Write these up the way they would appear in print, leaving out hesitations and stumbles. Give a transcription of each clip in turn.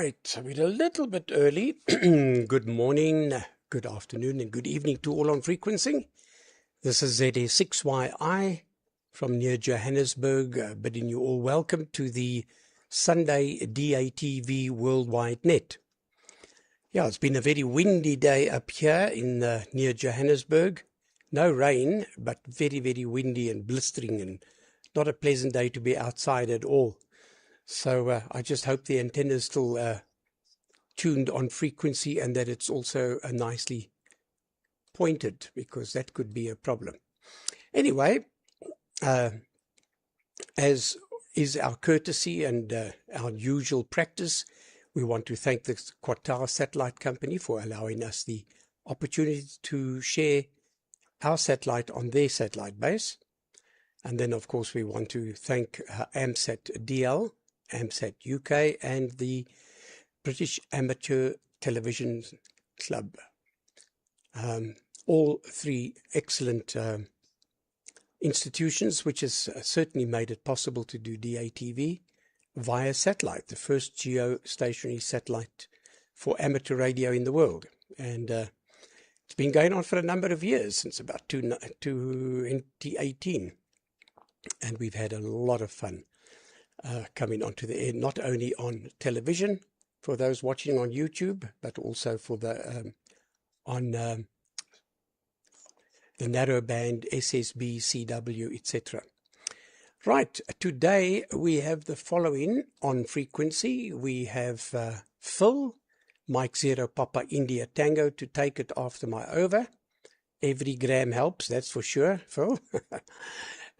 Right, we're a little bit early. Good morning, good afternoon, and good evening to all on frequency. This is ZA6YI from near Johannesburg, bidding you all welcome to the Sunday DATV Worldwide Net. Yeah, it's been a very windy day up here in near Johannesburg. No rain, but very, very windy and blistering, and not a pleasant day to be outside at all. So I just hope the antenna is still tuned on frequency and that it's also nicely pointed, because that could be a problem. Anyway, as is our courtesy and our usual practice, we want to thank the Qatar Satellite Company for allowing us the opportunity to share our satellite on their satellite base. And then, of course, we want to thank AMSAT DL, AMSAT UK, and the British Amateur Television Club. All three excellent institutions, which has certainly made it possible to do DATV via satellite, the first geostationary satellite for amateur radio in the world. And it's been going on for a number of years, since about 2018. And we've had a lot of fun coming onto the air, not only on television for those watching on YouTube, but also for the on the narrowband, SSB, CW, etc. Right, today we have the following on frequency. We have Phil, Mike 0 Papa India Tango, to take it after my over. Every gram helps, that's for sure, Phil.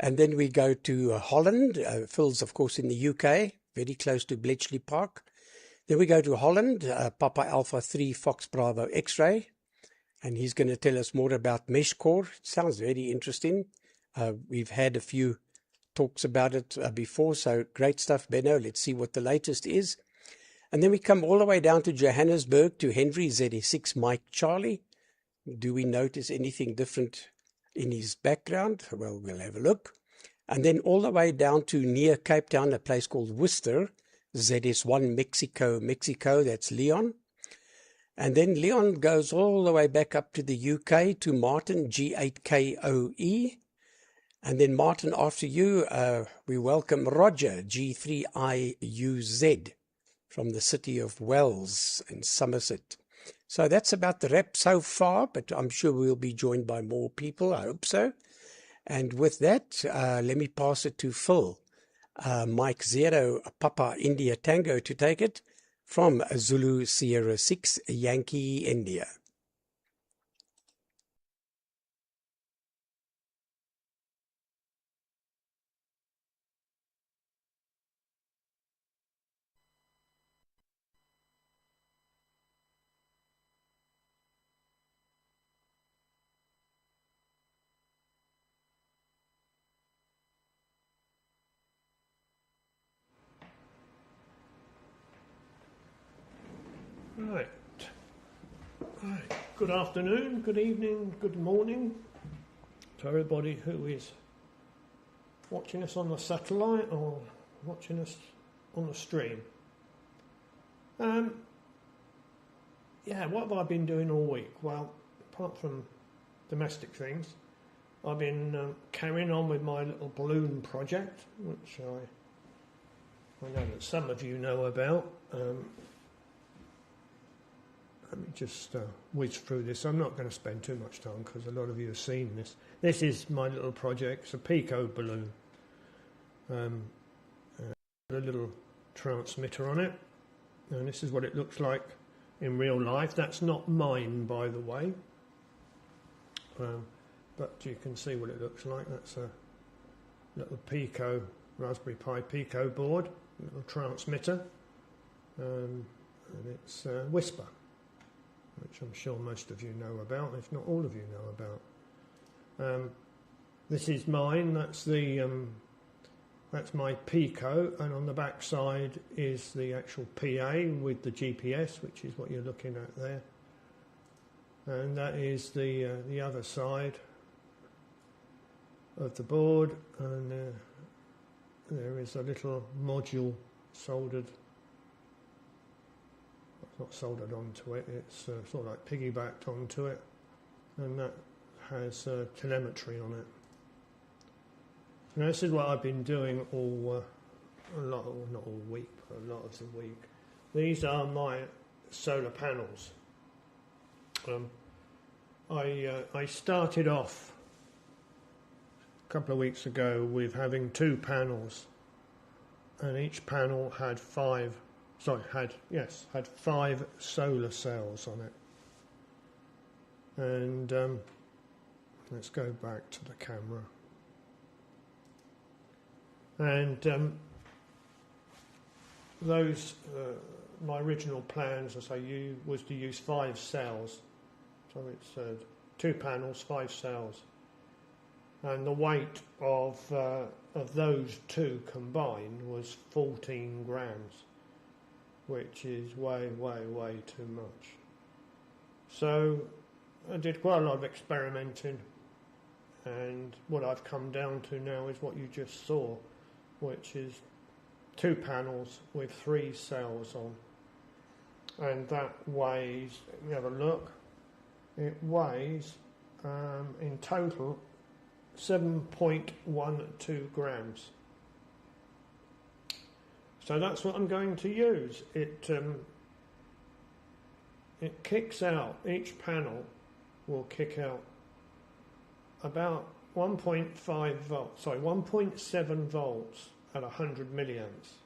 And then we go to Holland. Phil's, of course, in the UK, very close to Bletchley Park. Then we go to Holland, Papa Alpha 3 Fox Bravo X-ray. And he's going to tell us more about mesh core. It sounds very interesting. We've had a few talks about it before, so great stuff, Benno. Let's see what the latest is. And then we come all the way down to Johannesburg to Henry ZA6 Mike Charlie. Do we notice anything different in his background? Well, we'll have a look. And then all the way down to near Cape Town, a place called Worcester, ZS1 Mexico, that's Leon. And then Leon goes all the way back up to the UK to Martin, G8KOE. And then Martin, after you, we welcome Roger, G3IUZ, from the city of Wells in Somerset. So that's about the wrap so far, but I'm sure we'll be joined by more people. I hope so. And with that, let me pass it to Phil, Mike 0 Papa India Tango, to take it from Zulu Sierra 6 Yankee India. Right. Good afternoon, good evening, good morning to everybody who is watching us on the satellite or watching us on the stream. Yeah, what have I been doing all week? Well, apart from domestic things, I've been carrying on with my little balloon project, which I know that some of you know about. Let me just whiz through this. I'm not going to spend too much time because a lot of you have seen this. This is my little project. It's a Pico balloon. A little transmitter on it. And this is what it looks like in real life. That's not mine, by the way. But you can see what it looks like. That's a little Pico, Raspberry Pi Pico board, little transmitter. And it's Whisper, which I'm sure most of you know about, if not all of you know about. This is mine. That's my Pico, and on the back side is the actual PA with the GPS, which is what you're looking at there. And that is the other side of the board, and there is a little module soldered It's not soldered onto it, it's sort of like piggybacked onto it, and that has telemetry on it. Now this is what I've been doing not all week, but a lot of the week. These are my solar panels. I started off a couple of weeks ago with having 2 panels, and each panel had 5 solar cells on it. And let's go back to the camera. And those, my original plans, as I say, was to use 5 cells. So it's 2 panels, 5 cells. And the weight of those 2 combined was 14 grams, which is way, way, way too much. So I did quite a lot of experimenting, and what I've come down to now is what you just saw, which is 2 panels with 3 cells on, and that weighs, let me have a look, it weighs in total 7.12 grams. So that's what I'm going to use. It kicks out, each panel will kick out about 1.7 volts at 100 milliamps.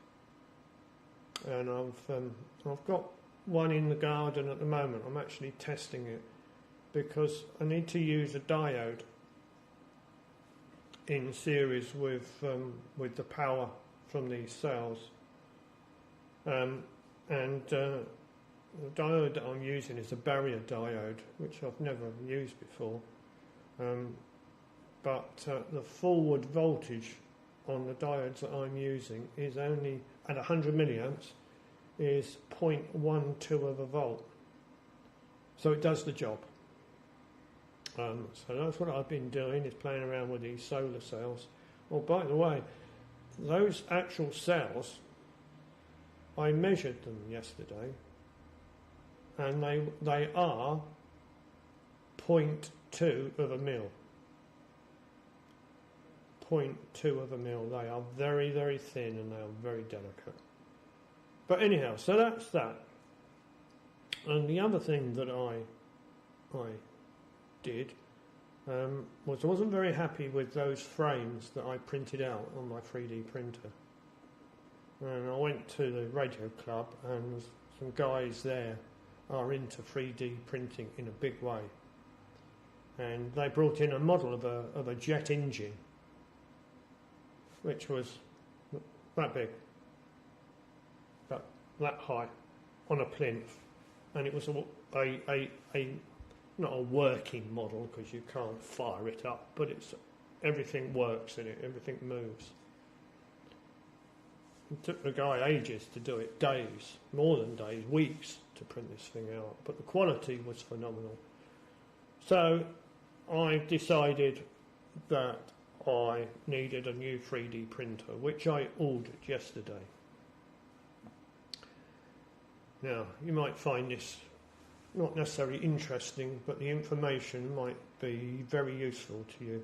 And I've got one in the garden at the moment. I'm actually testing it because I need to use a diode in series with the power from these cells. And the diode that I'm using is a barrier diode, which I've never used before. But the forward voltage on the diodes that I'm using is only at 100 milliamps is 0.12 of a volt. So it does the job. So that's what I've been doing, is playing around with these solar cells. Oh, by the way, those actual cells, I measured them yesterday, and they are 0.2 of a mil. 0.2 of a mil. They are very, very thin, and they are very delicate. But anyhow, so that's that. And the other thing that I did was I wasn't very happy with those frames that I printed out on my 3D printer. And I went to the radio club, and some guys there are into 3D printing in a big way. And they brought in a model of a jet engine, which was that big, about that high, on a plinth. And it was a not a working model, because you can't fire it up, but everything works in it, everything moves. It took the guy ages to do it, days, more than days, weeks to print this thing out, but the quality was phenomenal. So I decided that I needed a new 3D printer, which I ordered yesterday. Now, you might find this not necessarily interesting, but the information might be very useful to you.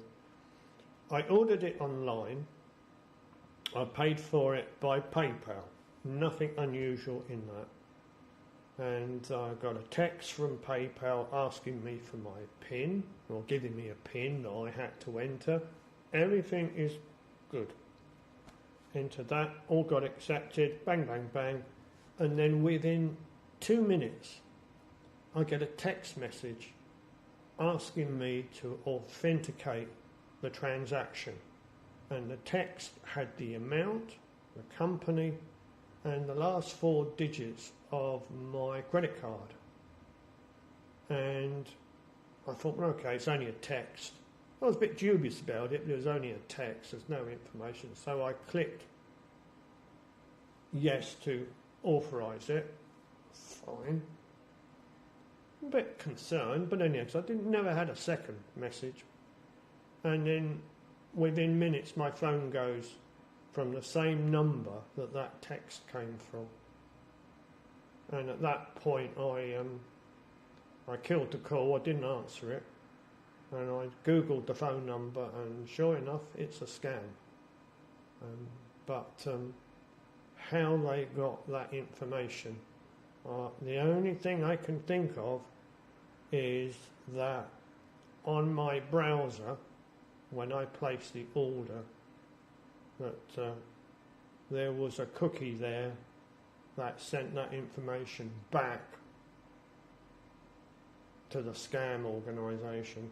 I ordered it online. I paid for it by PayPal. Nothing unusual in that. And I got a text from PayPal asking me for my PIN, or giving me a PIN that I had to enter. Everything is good. Entered that, all got accepted, bang, bang, bang. And then within 2 minutes, I get a text message asking me to authenticate the transaction. And the text had the amount, the company, and the last 4 digits of my credit card. And I thought, well, okay, it's only a text. I was a bit dubious about it, but it was only a text, there's no information. So I clicked yes to authorise it. Fine. A bit concerned, but anyway, because I never had a second message. And then within minutes my phone goes from the same number that text came from. And at that point, I killed the call. I didn't answer it, and I googled the phone number, and sure enough, it's a scam. But how they got that information, the only thing I can think of is that on my browser, when I placed the order, that there was a cookie there that sent that information back to the scam organisation.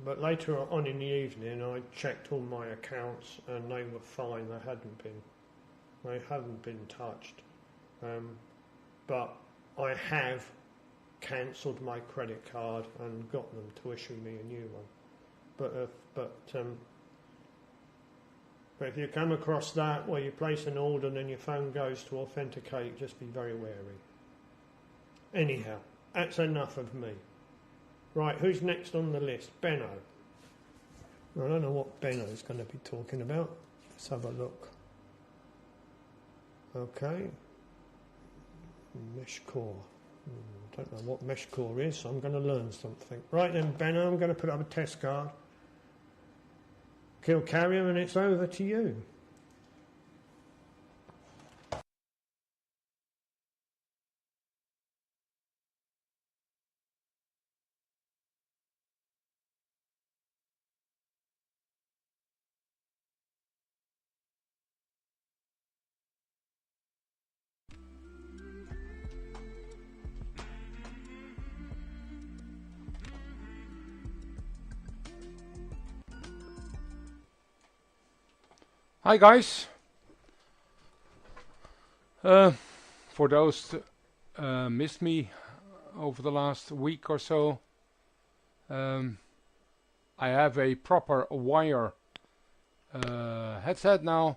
But later on in the evening, I checked all my accounts, and they were fine. They hadn't been touched. But I have cancelled my credit card and got them to issue me a new one. But if you come across that where you place an order and then your phone goes to authenticate, just be very wary. Anyhow, that's enough of me. Right, who's next on the list? Benno. I don't know what Benno's going to be talking about. Let's have a look. Okay. Mesh core. Don't know what mesh core is, so I'm going to learn something. Right then, Benno, I'm going to put up a test card. Kill carrier, and it's over to you. Hi guys. For those missed me over the last week or so, I have a proper wire headset now,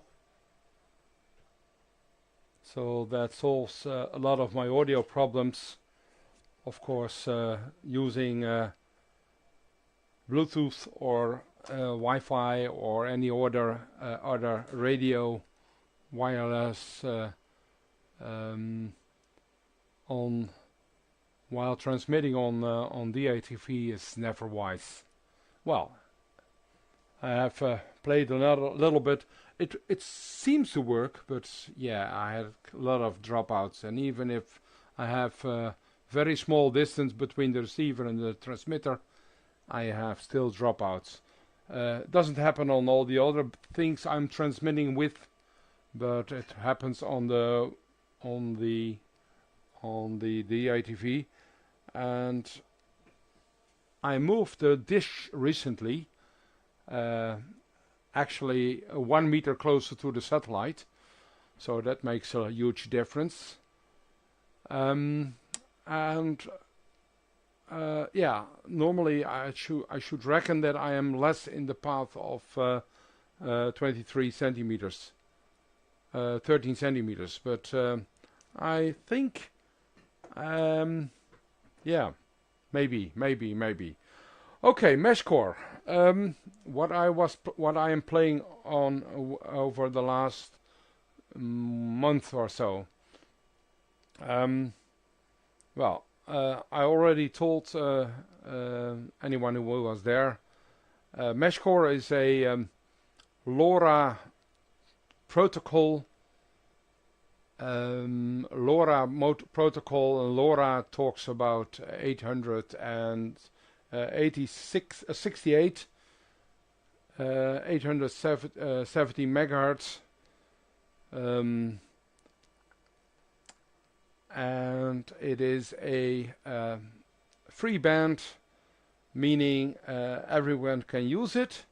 so that solves a lot of my audio problems. Of course, using Bluetooth or Wi-Fi or any other radio wireless on while transmitting on DATV is never wise. Well, I have played a little bit. It seems to work, but yeah, I had a lot of dropouts, and even if I have very small distance between the receiver and the transmitter, I have still dropouts. Doesn't happen on all the other things I'm transmitting with, but it happens on the DATV. And I moved the dish recently, actually 1 meter closer to the satellite, so that makes a huge difference. Yeah, normally I should reckon that I am less in the path of 23 centimeters, 13 centimeters, but I think, yeah, maybe. Okay, mesh core. What I am playing on over the last month or so. Well, I already told anyone who was there. Mesh core is a LoRa protocol. Protocol, and LoRa talks about 868, 870 megahertz. And it is a free band, meaning everyone can use it.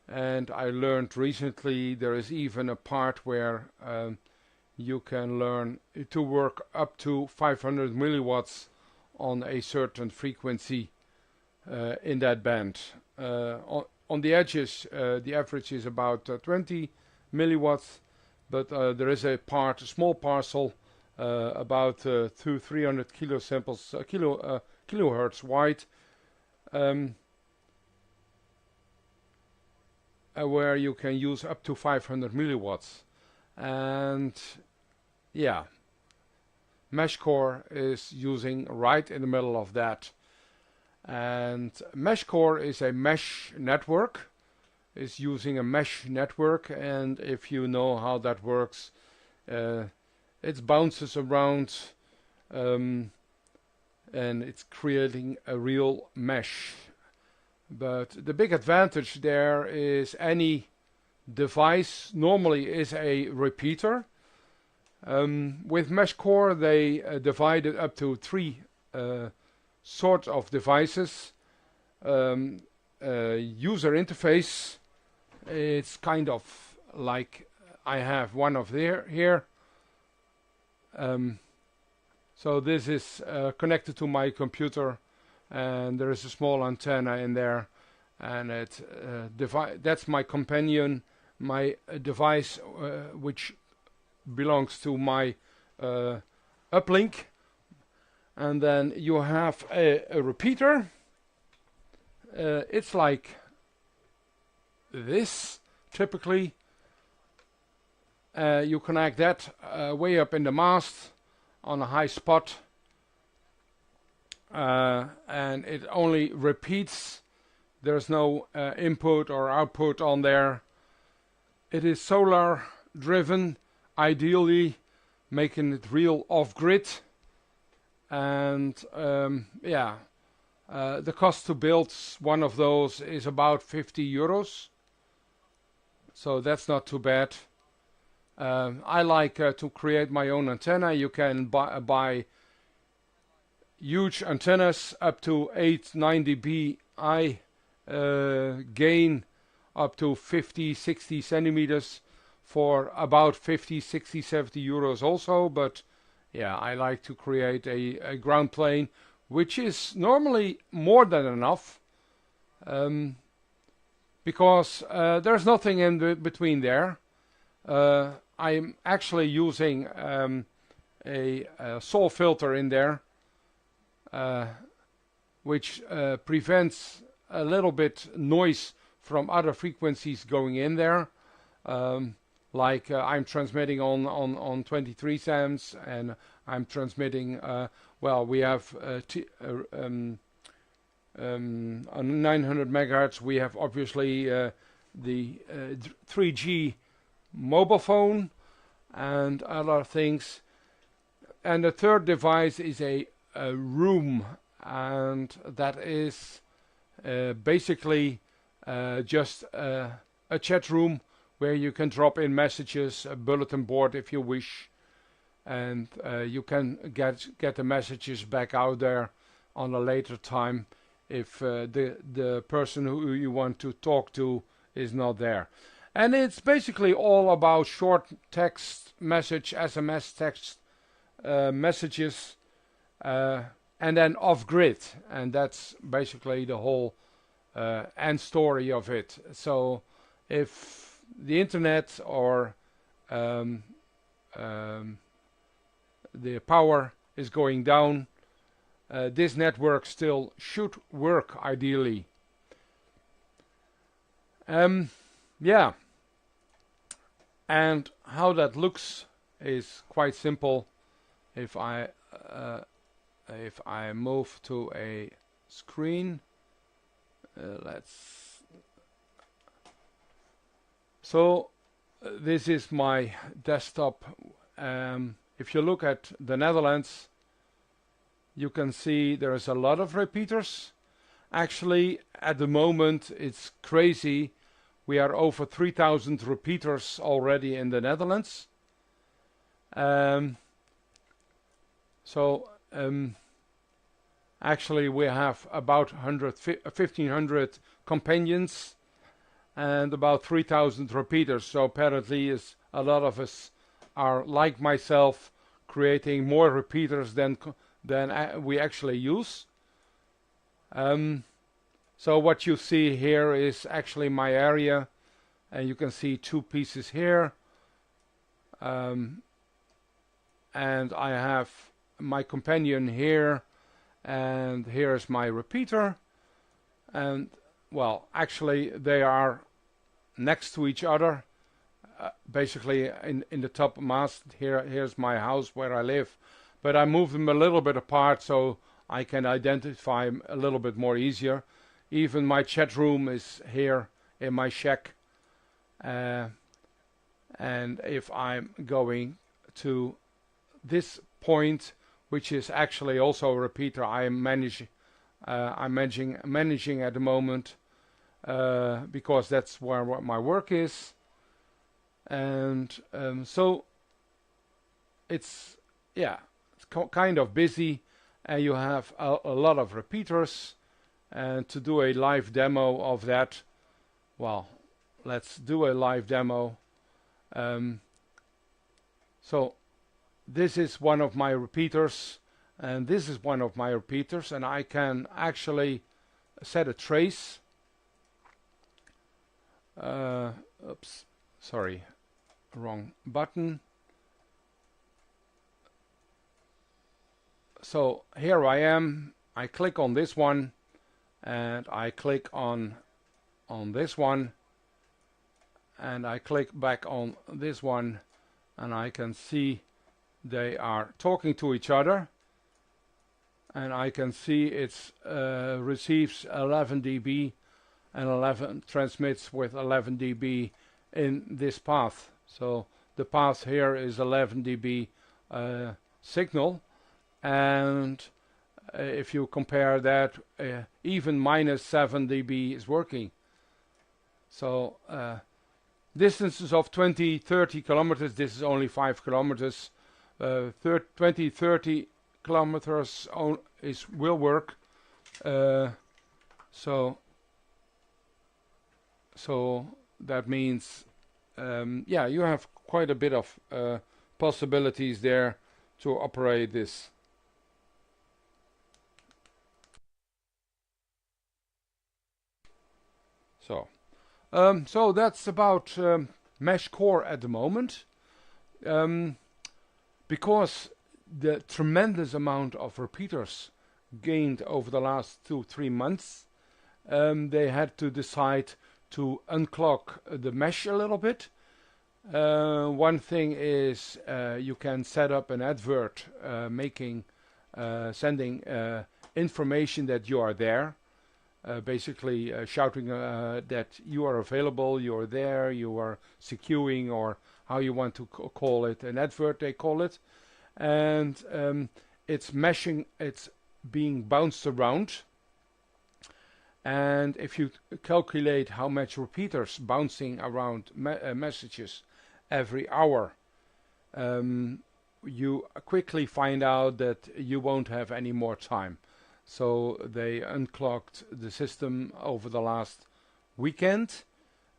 And I learned recently there is even a part where you can learn to work up to 500 milliwatts on a certain frequency in that band. On the edges, the average is about 20 milliwatts, but there is a small parcel about 200-300 kilohertz wide, where you can use up to 500 milliwatts. And yeah, mesh core is using right in the middle of that. And mesh core is a mesh network. It's using a mesh network, and if you know how that works, it bounces around and it's creating a real mesh. But the big advantage there is any device normally is a repeater. With mesh core they divide it up to three sort of devices. User interface, it's kind of like I have one of here. So this is connected to my computer, and there is a small antenna in there, and that's my companion, my device which belongs to my uplink. And then you have a repeater. It's like this typically. You connect that way up in the mast on a high spot, and it only repeats. There's no input or output on there. It is solar driven, ideally making it real off-grid. And the cost to build one of those is about 50 euros. So that's not too bad. I like to create my own antenna. You can buy huge antennas up to 8-9 dBi gain, up to 50-60 centimeters for about 50, 60, 70 euros also. But yeah, I like to create a ground plane, which is normally more than enough, because there's nothing in between there. I'm actually using a SAW filter in there, which prevents a little bit noise from other frequencies going in there. Like I'm transmitting on 23 SAMs, and I'm transmitting, we have on 900 megahertz, we have obviously the 3G mobile phone and other things. And the third device is a room, and that is basically just a chat room where you can drop in messages, a bulletin board if you wish, and you can get the messages back out there on a later time if the person who you want to talk to is not there. And it's basically all about short text message, SMS text messages, and then off-grid, and that's basically the whole end story of it. So if the internet or the power is going down, this network still should work ideally. Yeah, and how that looks is quite simple. If I move to a screen, this is my desktop. If you look at the Netherlands, you can see there's a lot of repeaters. Actually, at the moment, it's crazy. We are over 3,000 repeaters already in the Netherlands. Actually, we have about 1,500 companions and about 3,000 repeaters. So apparently, a lot of us are like myself, creating more repeaters than we actually use. So what you see here is actually my area, and you can see two pieces here. And I have my companion here, and here's my repeater. And well, actually they are next to each other, basically in the top mast. Here's my house where I live, but I move them a little bit apart so I can identify them a little bit more easier. Even my chat room is here in my shack, and if I'm going to this point, which is actually also a repeater I'm managing at the moment, because that's where my work is, and so it's kind of busy, and you have a lot of repeaters. And to do a live demo of that, well, let's do a live demo. So this is one of my repeaters, and this is one of my repeaters, and I can actually set a trace. Oops, sorry, wrong button. So here I am. I click on this one, and I click on this one, and I click back on this one, and I can see they are talking to each other, and I can see it receives 11 dB and transmits with 11 dB in this path. So the path here is 11 dB signal, and if you compare that, even minus 7 dB is working. So distances of 20-30 kilometers, this is only 5 kilometers. 20-30 kilometers will work. So that means, yeah, you have quite a bit of possibilities there to operate this. So that's about Mesh Core at the moment. Because the tremendous amount of repeaters gained over the last 2-3 months, they had to decide to unclog the mesh a little bit. One thing is you can set up an advert sending information that you are there. Basically shouting that you are available, you're there, you are securing, or how you want to call it, an advert they call it. And it's meshing, it's being bounced around. And if you calculate how much repeaters bouncing around messages every hour, you quickly find out that you won't have any more time. So they unclogged the system over the last weekend,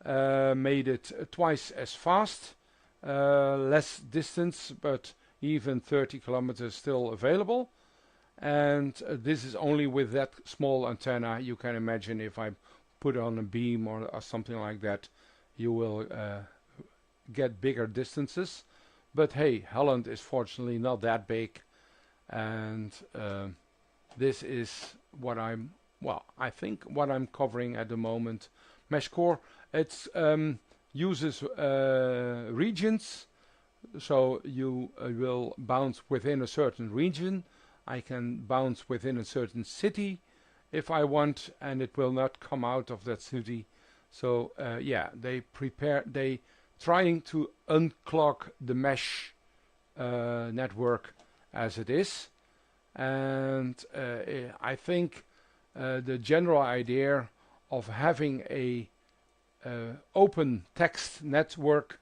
made it twice as fast, less distance, but even 30 kilometers still available. And this is only with that small antenna. You can imagine if I put on a beam or something like that, you will get bigger distances. But hey, Holland is fortunately not that big, and this is what I think what I'm covering at the moment. Mesh Core, it uses regions, so you will bounce within a certain region. I can bounce within a certain city if I want, and it will not come out of that city. So yeah, they trying to unclog the mesh network as it is. And I think the general idea of having a open text network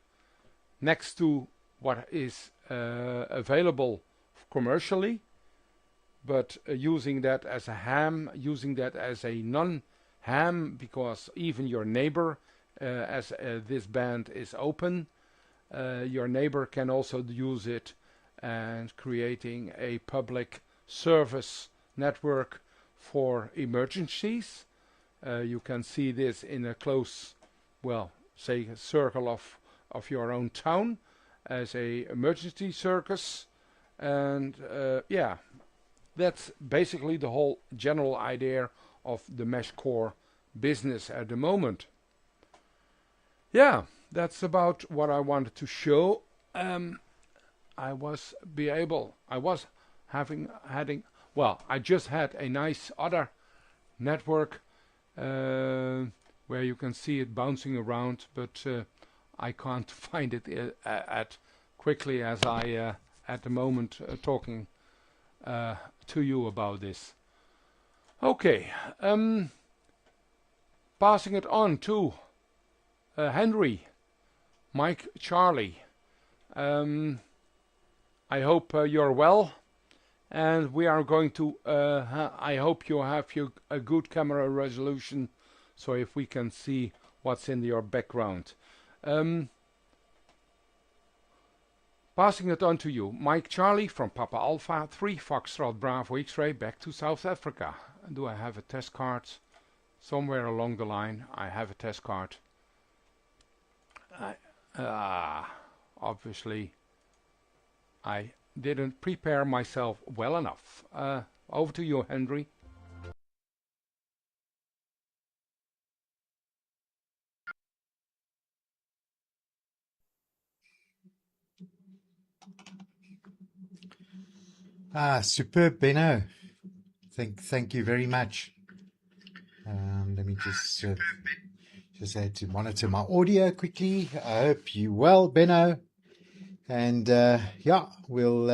next to what is available commercially, but using that as a ham, using that as a non-ham, because even your neighbor, as this band is open, your neighbor can also use it, and creating a public service network for emergencies. You can see this in a close, well, say a circle of your own town as a emergency circus. And yeah, that's basically the whole general idea of the Mesh Core business at the moment. Yeah, that's about what I wanted to show. I was I just had a nice other network where you can see it bouncing around, but I can't find it at quickly as I at the moment talking to you about this. Okay, passing it on to Henry, Mike, Charlie. I hope you're well, and we are going to. I hope you have a good camera resolution, so if we can see what's in your background. Passing it on to you, Mike Charlie from Papa Alpha 3 Foxtrot Bravo X-Ray back to South Africa. Do I have a test card? Somewhere along the line I have a test card. Obviously I didn't prepare myself well enough. Over to you, Henry. Superb, Benno. Thank you very much. Let me just had to monitor my audio quickly. I hope you well, Benno. And yeah, we'll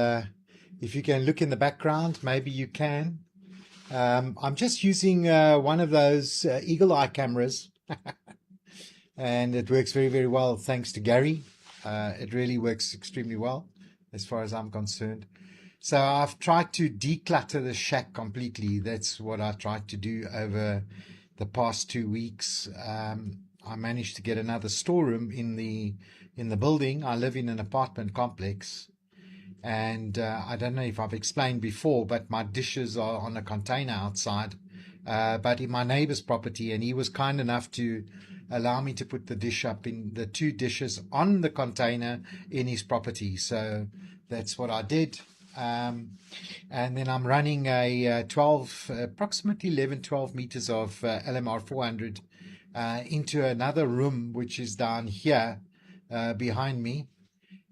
if you can look in the background, maybe you can. I'm just using one of those eagle eye cameras, and it works very, very well thanks to Gary. It really works extremely well as far as I'm concerned. So I've tried to declutter the shack completely. That's what I tried to do over the past 2 weeks. I managed to get another storeroom in the building. I live in an apartment complex, and I don't know if I've explained before, but my dishes are on a container outside, but in my neighbor's property, and he was kind enough to allow me to put the dish up in the 2 dishes on the container in his property. So that's what I did. And then I'm running a approximately 12 meters of LMR 400 into another room, which is down here behind me.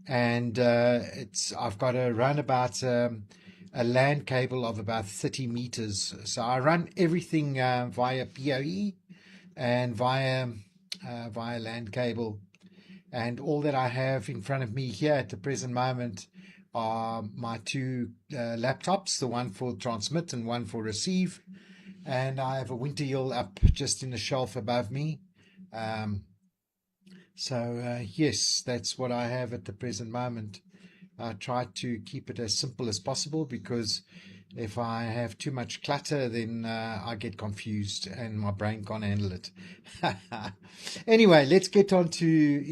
And I've got to run about a LAN cable of about 30 meters. So I run everything via PoE and via LAN cable. And all that I have in front of me here at the present moment are my 2 laptops, the one for transmit and one for receive. And I have a winter yield up just in the shelf above me. Yes, that's what I have at the present moment. I try to keep it as simple as possible, because if I have too much clutter, then I get confused and my brain can't handle it. Anyway, let's get onto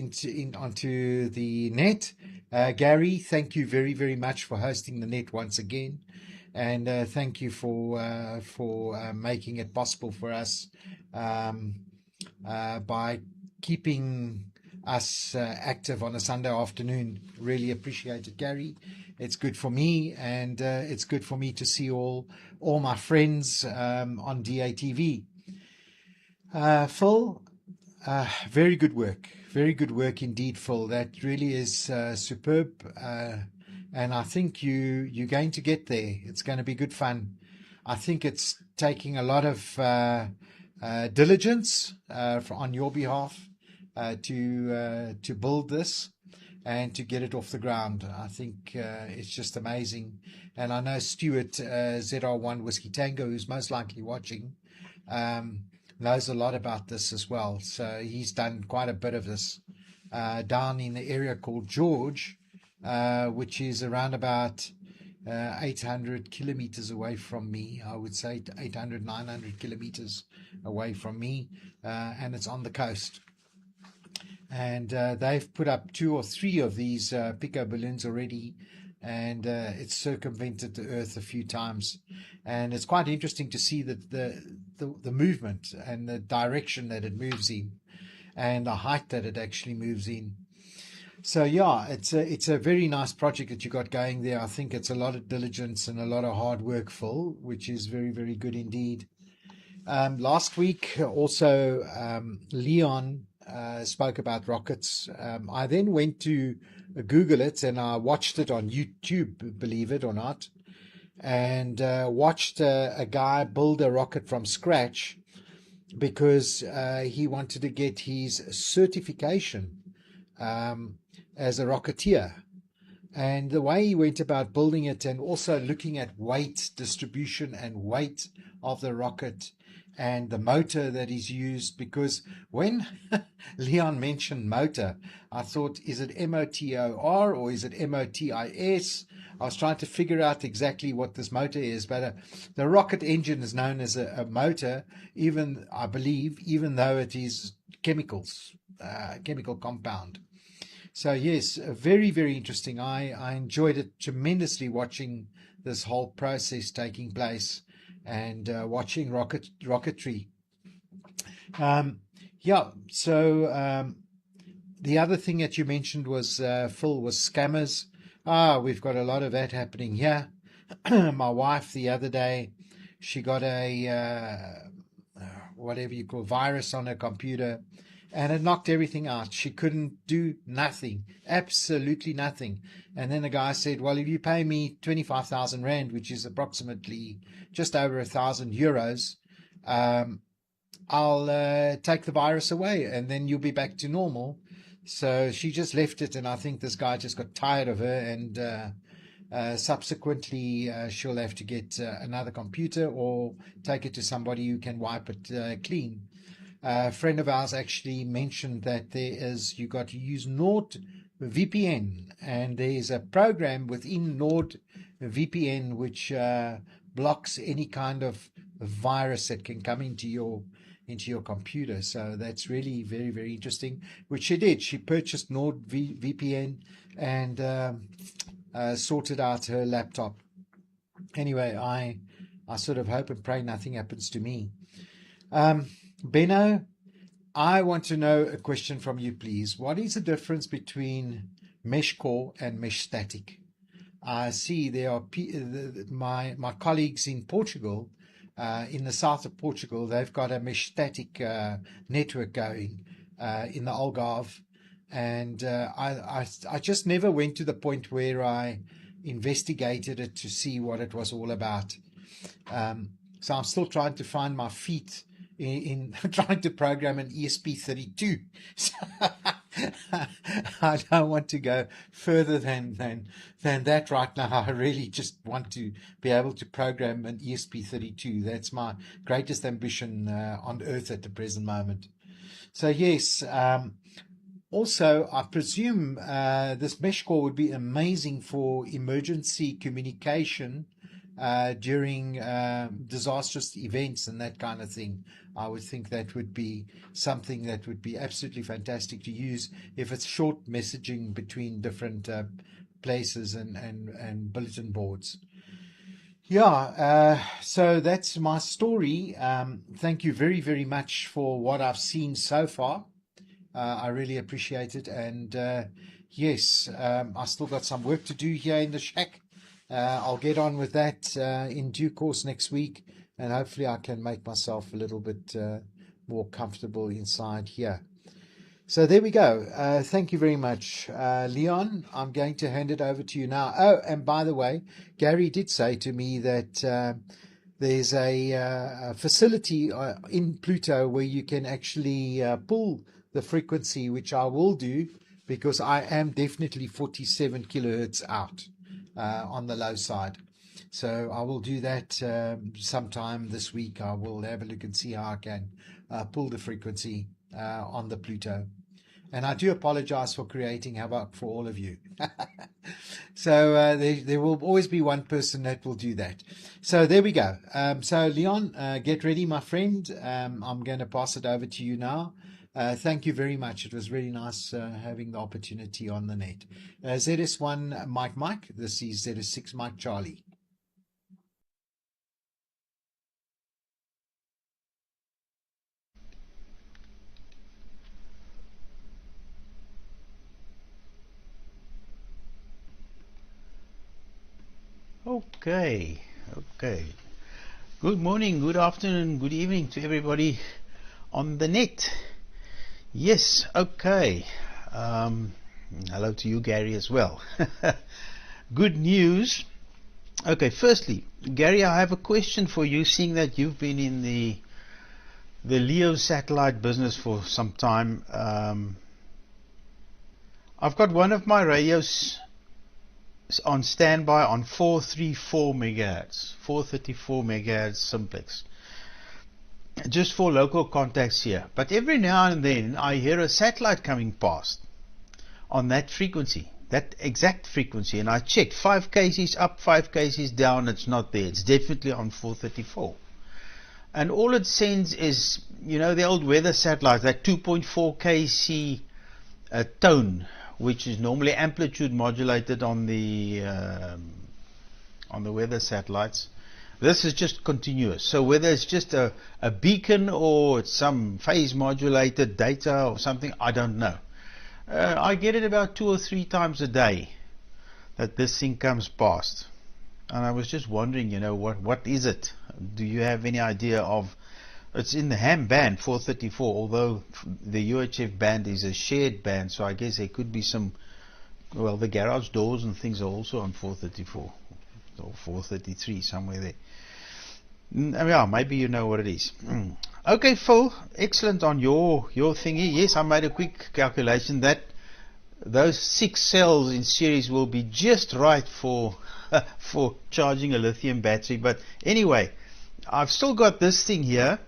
the net. Gary, thank you very, very much for hosting the net once again, and thank you for making it possible for us by keeping us active on a Sunday afternoon. Really appreciate it, Gary. It's good for me, and it's good for me to see all my friends on DATV. Phil, very good work indeed, Phil. That really is superb, and I think you're going to get there. It's going to be good fun. I think it's taking a lot of diligence on your behalf to build this and to get it off the ground. I think it's just amazing. And I know Stuart, ZR1 Whiskey Tango, who's most likely watching, knows a lot about this as well. So he's done quite a bit of this down in the area called George, which is around about 800 kilometers away from me. I would say 800, 900 kilometers away from me, and it's on the coast. And they've put up 2 or 3 of these Pico balloons already, and it's circumvented the Earth a few times. And it's quite interesting to see that the movement and the direction that it moves in, and the height that it actually moves in. So yeah, it's a very nice project that you got going there. I think it's a lot of diligence and a lot of hard work, Phil, which is very, very good indeed. Last week also, Leon spoke about rockets. I then went to Google it, and I watched it on YouTube, believe it or not. and watched a guy build a rocket from scratch because he wanted to get his certification as a rocketeer. And the way he went about building it, and also looking at weight distribution and weight of the rocket and the motor that is used, because when Leon mentioned motor, I thought, is it MOTOR or is it MOTIS? I was trying to figure out exactly what this motor is, but the rocket engine is known as a motor, even, I believe, even though it is chemicals, chemical compound. So yes, very, very interesting. I enjoyed it tremendously, watching this whole process taking place and watching rocketry. Yeah, so the other thing that you mentioned was, Phil, was scammers. We've got a lot of that happening here. My wife the other day, she got a whatever you call virus on her computer, and it knocked everything out. She couldn't do nothing, absolutely nothing. And then the guy said, well, if you pay me 25,000 Rand, which is approximately just over €1,000, I'll take the virus away and then you'll be back to normal. So she just left it, and I think this guy just got tired of her, and subsequently she'll have to get another computer or take it to somebody who can wipe it clean. A friend of ours actually mentioned that you got to use NordVPN, and there's a program within NordVPN which blocks any kind of virus that can come into your computer. So that's really very, very interesting, which she did. She purchased NordVPN and sorted out her laptop. Anyway, I sort of hope and pray nothing happens to me. Benno, I want to know a question from you, please. What is the difference between mesh core and mesh static? I see there are my colleagues in Portugal, in the south of Portugal, they've got a mesh static network going in the Algarve, and I just never went to the point where I investigated it to see what it was all about. So I'm still trying to find my feet in trying to program an ESP32. So I don't want to go further than that right now. I really just want to be able to program an ESP32. That's my greatest ambition on earth at the present moment. So yes, also I presume this mesh core would be amazing for emergency communication during disastrous events and that kind of thing. I would think that would be something that would be absolutely fantastic to use if it's short messaging between different places and bulletin boards. Yeah, so that's my story. Thank you very, very much for what I've seen so far. I really appreciate it. And yes, I still got some work to do here in the shack. I'll get on with that in due course next week, and hopefully I can make myself a little bit more comfortable inside here. So there we go. Thank you very much, Leon. I'm going to hand it over to you now. Oh, and by the way, Gary did say to me that there's a facility in Pluto where you can actually pull the frequency, which I will do, because I am definitely 47 kilohertz out on the low side. So I will do that sometime this week. I will have a look and see how I can pull the frequency on the Pluto. And I do apologize for creating havoc for all of you. So there will always be one person that will do that. So there we go. So Leon, get ready, my friend. I'm going to pass it over to you now. Thank you very much. It was really nice having the opportunity on the net. ZS1 Mike. This is ZS6 Mike Charlie. Okay. Good morning, good afternoon, good evening to everybody on the net. Yes, okay. Hello to you, Gary, as well. Good news. Okay, firstly, Gary, I have a question for you, seeing that you've been in the LEO satellite business for some time. I've got one of my radios on standby on 434 megahertz, 434 megahertz simplex, just for local contacts here. But every now and then I hear a satellite coming past on that frequency, that exact frequency, and I checked 5 kcs up, 5 kcs down. It's not there. It's definitely on 434. And all it sends is, you know, the old weather satellites, that 2.4 kc tone, which is normally amplitude modulated on the weather satellites. This is just continuous. So whether it's just a beacon or it's some phase modulated data or something, I don't know. I get it about 2 or 3 times a day that this thing comes past. And I was just wondering, you know, what is it? Do you have any idea of? It's in the ham band 434, although the UHF band is a shared band, so I guess there could be some, well, the garage doors and things are also on 434 or 433, somewhere there. Yeah, maybe you know what it is. Okay, Phil, excellent on your thingy. Yes, I made a quick calculation that those 6 cells in series will be just right for for charging a lithium battery. But anyway, I've still got this thing here,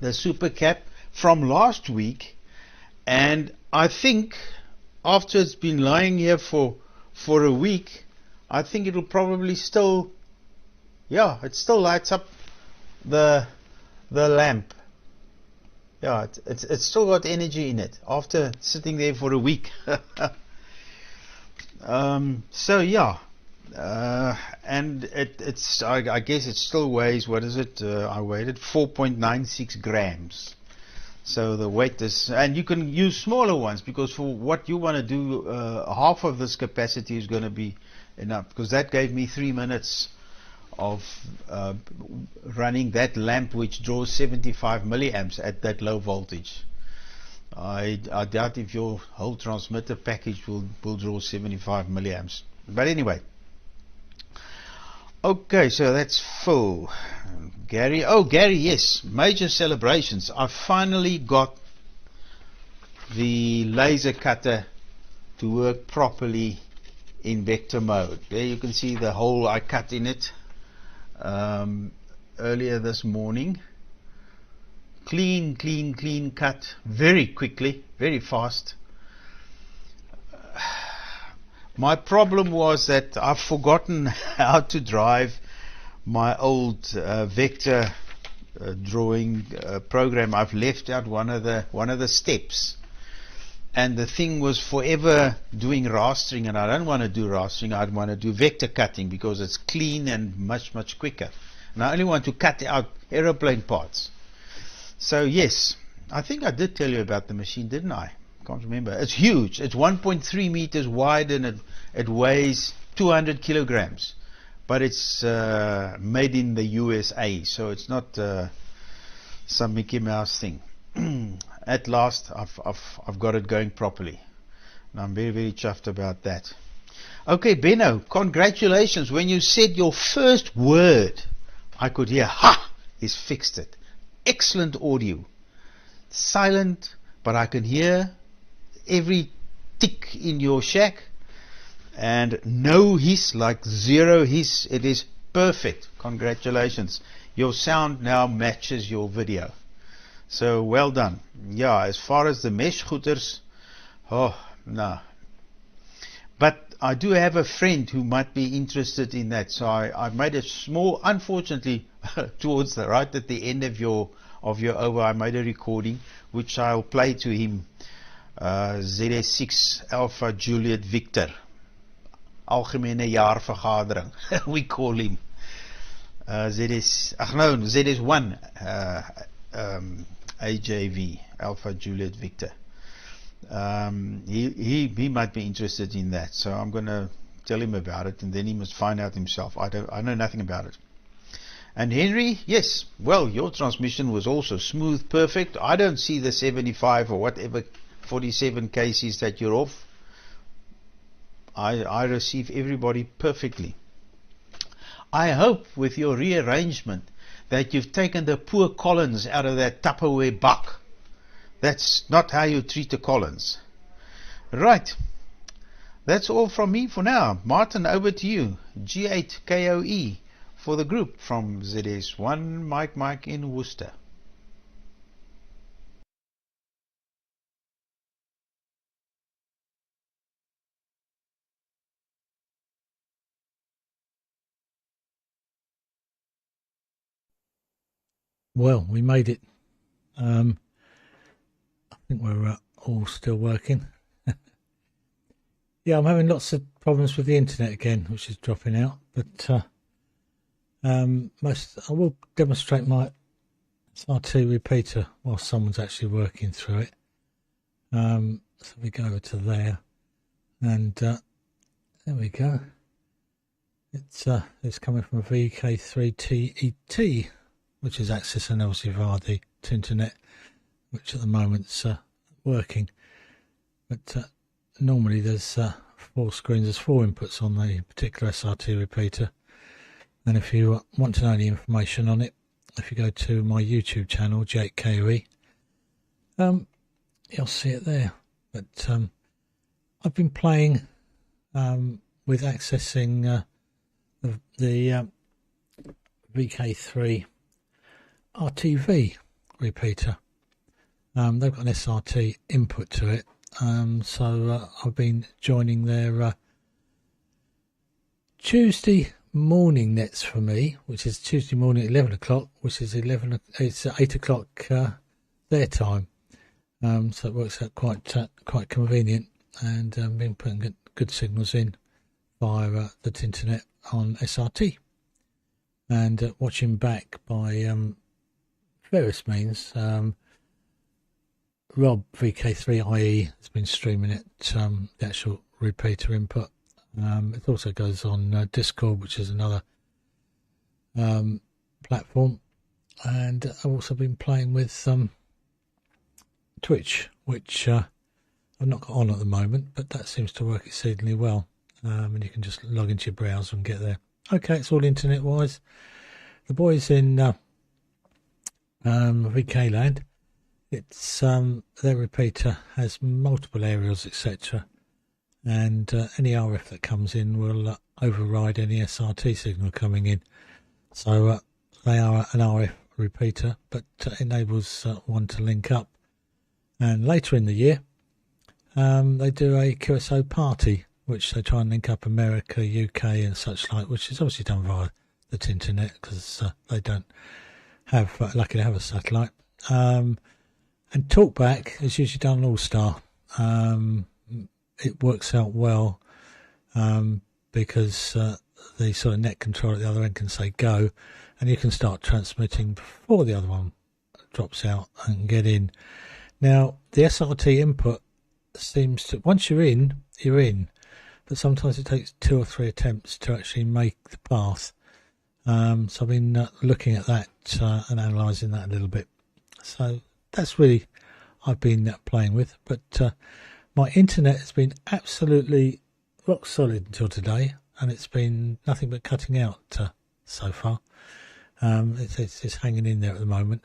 the super cap from last week, and I think after it's been lying here for a week, I think it'll probably still, yeah, it still lights up the lamp. Yeah, it's still got energy in it after sitting there for a week. So yeah, and it's I guess it still weighs, what is it? I weighed it 4.96 grams. So the weight is, and you can use smaller ones, because for what you want to do, half of this capacity is going to be enough, because that gave me 3 minutes of running that lamp, which draws 75 milliamps at that low voltage. I doubt if your whole transmitter package will draw 75 milliamps. But anyway, okay, so that's full. Gary, oh Gary, yes, major celebrations. I finally got the laser cutter to work properly in vector mode. There you can see the hole I cut in it earlier this morning. Clean cut, very quickly, very fast. My problem was that I've forgotten how to drive my old vector drawing program. I've left out one of the steps, and the thing was forever doing rastering, and I don't want to do rastering. I want to do vector cutting because it's clean and much quicker, and I only want to cut out aeroplane parts. So yes, I think I did tell you about the machine, didn't I? Can't remember. It's huge. It's 1.3 meters wide, and it weighs 200 kilograms. But it's made in the USA, so it's not some Mickey Mouse thing. At last, I've got it going properly, and I'm very chuffed about that. Okay, Benno, congratulations. When you said your first word, I could hear, ha, he's fixed it. Excellent audio. Silent, but I can hear every tick in your shack, and no hiss, like zero hiss. It is perfect. Congratulations. Your sound now matches your video, so well done. Yeah, as far as the mesh goeters, oh no, but I do have a friend who might be interested in that, so I made a small, unfortunately towards the right at the end of your over, I made a recording which I'll play to him. ZS6 Alpha Juliet Victor, Algemene Jaarvergadering, we call him. ZS1 AJV, Alpha Juliet Victor. He might be interested in that, so I'm going to tell him about it, and then he must find out himself. I know nothing about it. And Henry, yes, well, your transmission was also smooth, perfect. I don't see the 75 or whatever 47 kcs that you're off. I receive everybody perfectly. I hope with your rearrangement that you've taken the poor Collins out of that Tupperware buck. That's not how you treat the Collins. Right. That's all from me for now. Martin, over to you. G8 KOE for the group from ZS1 Mike in Worcester. Well, we made it. I think we're all still working. Yeah, I'm having lots of problems with the internet again, which is dropping out. But I will demonstrate my SRT repeater while someone's actually working through it. So we go over to there, and there we go. It's coming from a VK3TET, which is accessing obviously via the internet, which at the moment's working. But normally there's 4 screens, there's 4 inputs on the particular SRT repeater. And if you want to know any information on it, if you go to my YouTube channel, G8KOE, you'll see it there. But I've been playing with accessing the VK3 RTV repeater. They've got an SRT input to it, so I've been joining their Tuesday morning nets for me, which is Tuesday morning at 11 o'clock, which is 8 o'clock their time. So it works out quite convenient, and been putting good signals in via the internet on SRT, and watching back by various means. Rob VK3IE has been streaming it, the actual repeater input. It also goes on Discord, which is another platform, and I've also been playing with Twitch, which I've not got on at the moment, but that seems to work exceedingly well. And you can just log into your browser and get there. Okay, it's all internet wise. The boys in VK land, it's their repeater has multiple aerials, etc., and any RF that comes in will override any SRT signal coming in. So they are an RF repeater, but enables one to link up. And later in the year, they do a QSO party, which they try and link up America, UK and such like, which is obviously done via the internet, because they don't have, lucky to have a satellite. And talkback is usually done on All-Star. It works out well, because the sort of net control at the other end can say go, and you can start transmitting before the other one drops out and get in. Now, the SRT input seems to, once you're in, you're in. But sometimes it takes 2 or 3 attempts to actually make the path. So I've been looking at that and analysing that a little bit. So that's really I've been playing with. But my internet has been absolutely rock solid until today, and it's been nothing but cutting out so far. It's hanging in there at the moment.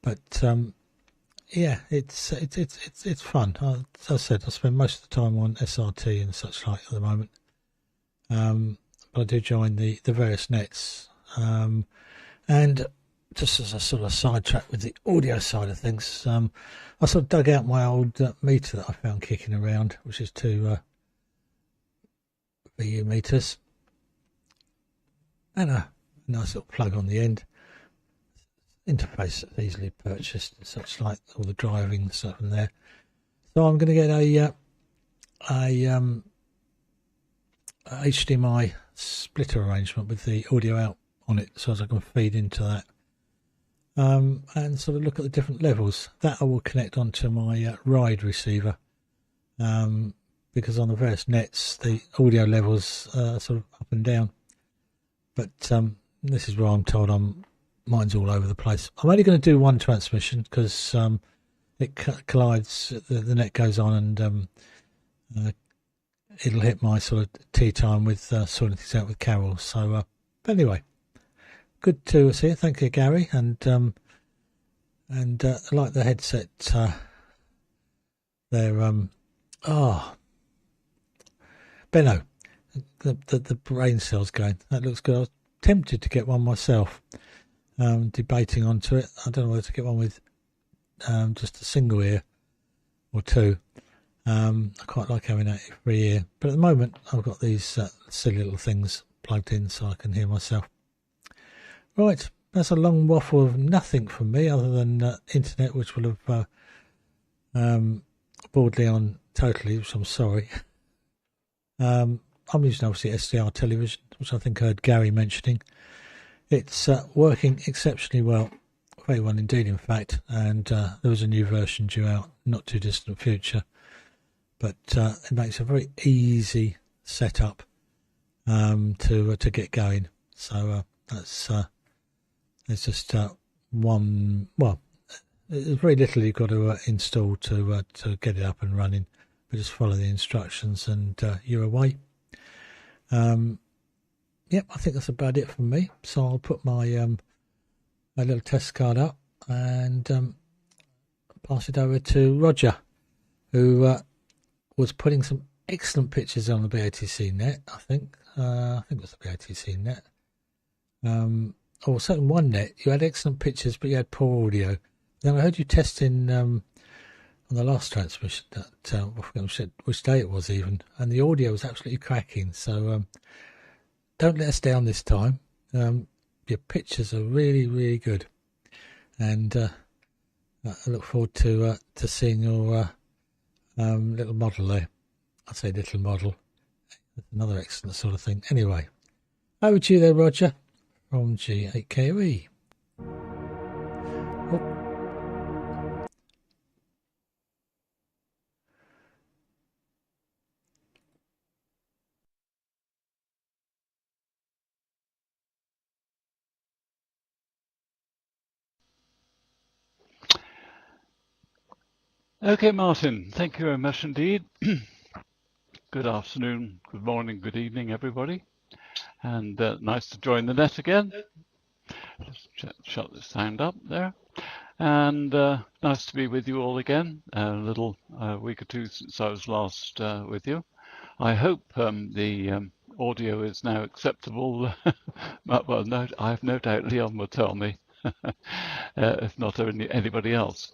But yeah, it's fun. As I said, I spend most of the time on SRT and such like at the moment. But I do join the various nets. And just as a sort of sidetrack with the audio side of things, I sort of dug out my old meter that I found kicking around, which is 2 VU meters, and a nice little plug on the end. Interface that's easily purchased and such like, all the driving stuff in there. So I'm going to get a HDMI splitter arrangement with the audio out on it, so as I can feed into that, and sort of look at the different levels. That I will connect onto my RIDE receiver, because on the various nets the audio levels are sort of up and down. But this is where I'm told mine's all over the place. I'm only going to do one transmission because it collides, the net goes on, and it'll hit my sort of tea time with sorting things out with Carol. So But anyway, good to see you. Thank you, Gary. And I like the headset there. Benno, the brain cells going. That looks good. I was tempted to get one myself. Debating onto it. I don't know whether to get one with just a single ear or two. I quite like having that free ear, but at the moment I've got these silly little things plugged in so I can hear myself. Right, that's a long waffle of nothing from me other than internet, which will have bored Leon totally, which I'm sorry. I'm using obviously SDR television, which I think I heard Gary mentioning. It's working exceptionally well, very well indeed in fact, and there was a new version due out not too distant future. But it makes a very easy setup to get going. So that's it's just one. Well, there's very little you've got to install to get it up and running. But just follow the instructions and you're away. Yep, I think that's about it from me. So I'll put my my little test card up and pass it over to Roger, who was putting some excellent pictures on the BATC net, I think. I think it was the BATC net. Or certainly one net. You had excellent pictures, but you had poor audio. Then I heard you testing on the last transmission, that I forget which day it was even, and the audio was absolutely cracking. So don't let us down this time. Your pictures are really, really good. And I look forward to seeing your little model there. I say little model. That's another excellent sort of thing. Anyway, over to you there, Roger, from G8KOE. Okay, Martin, thank you very much indeed. Good afternoon, good morning, good evening, everybody. And nice to join the net again. Just shut the sound up there. And nice to be with you all again. A little week or two since I was last with you. I hope the audio is now acceptable. Well, no, I have no doubt Leon will tell me, if not anybody else.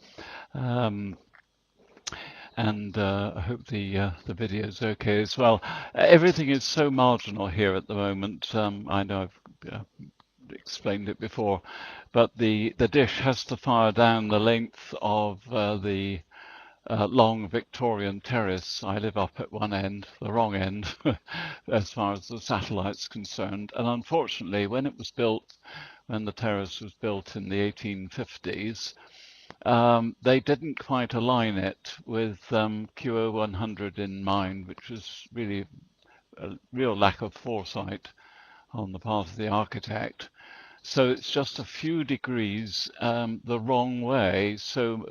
And I hope the video is okay as well. Everything is so marginal here at the moment. I know I've explained it before, but the dish has to fire down the length of the long Victorian terrace. I live up at one end, the wrong end, as far as the satellite's concerned. And unfortunately, when the terrace was built in the 1850s, they didn't quite align it with QO-100 in mind, which was really a real lack of foresight on the part of the architect. So it's just a few degrees the wrong way. So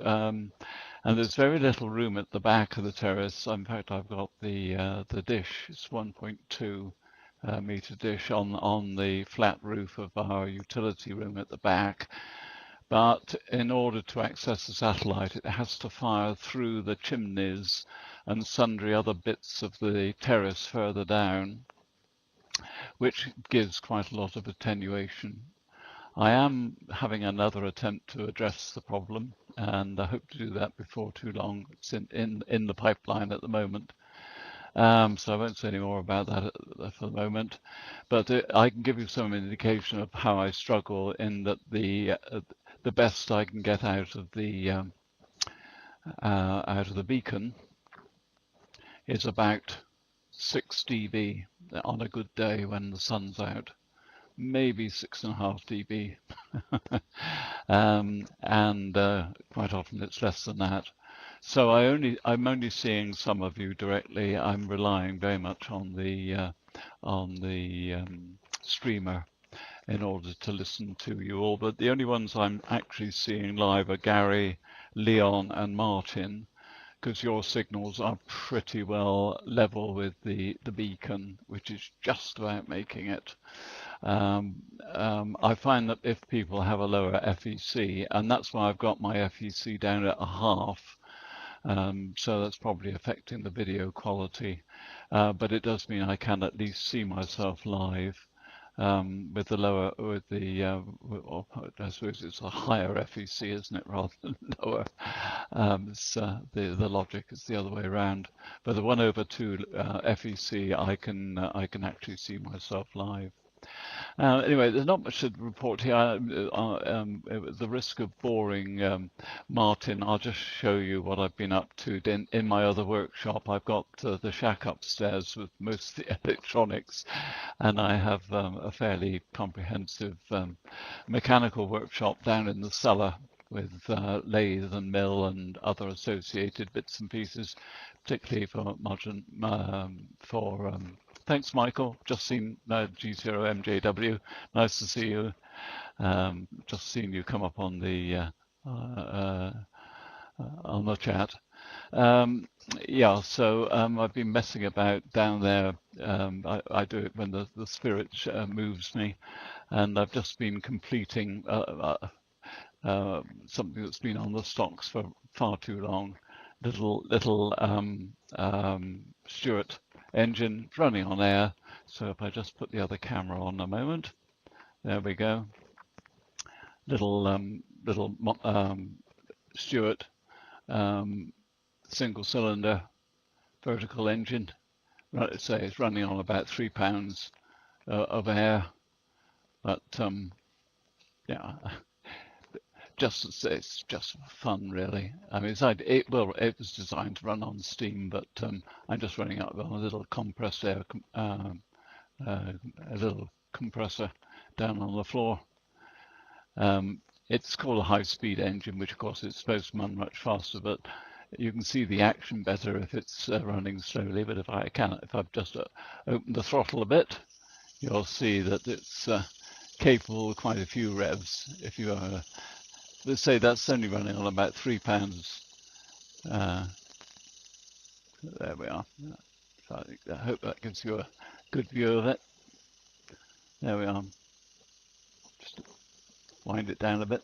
and there's very little room at the back of the terrace. In fact, I've got the dish. It's 1.2 meter dish on the flat roof of our utility room at the back. But in order to access the satellite, it has to fire through the chimneys and sundry other bits of the terrace further down, which gives quite a lot of attenuation. I am having another attempt to address the problem, and I hope to do that before too long. It's in the pipeline at the moment. So I won't say any more about that for the moment, but I can give you some indication of how I struggle in that the best I can get out of the beacon is about 6 dB on a good day when the sun's out, maybe 6.5 dB, and quite often it's less than that. So I'm only seeing some of you directly. I'm relying very much on the streamer in order to listen to you all. But the only ones I'm actually seeing live are Gary, Leon, and Martin, because your signals are pretty well level with the beacon, which is just about making it. I find that if people have a lower FEC, and that's why I've got my FEC down at a half, so that's probably affecting the video quality, but it does mean I can at least see myself live. With the lower, I suppose it's a higher FEC, isn't it, rather than lower? The logic is the other way around. But the 1/2 FEC, I can actually see myself live. Anyway, there's not much to report here. At the risk of boring Martin, I'll just show you what I've been up to. In my other workshop, I've got the shack upstairs with most of the electronics, and I have a fairly comprehensive mechanical workshop down in the cellar with lathe and mill and other associated bits and pieces, particularly for modern thanks, Michael. Just seen G0MJW. Nice to see you. Just seen you come up on the chat. Yeah, so I've been messing about down there. I do it when the spirit moves me, and I've just been completing something that's been on the stocks for far too long. Little Stuart engine running on air. So if I just put the other camera on a moment, there we go. Little Stuart single cylinder vertical engine. Right, say it's running on about 3 pounds of air, but yeah. It's just fun, really. I mean, it was designed to run on steam, but I'm just running out on a little compressed air, a little compressor down on the floor. It's called a high-speed engine, which of course is supposed to run much faster, but you can see the action better if it's running slowly. But if I've just opened the throttle a bit, you'll see that it's capable of quite a few revs. If you let's say that's only running on about 3 pounds. There we are. So I hope that gives you a good view of it. There we are. Just wind it down a bit.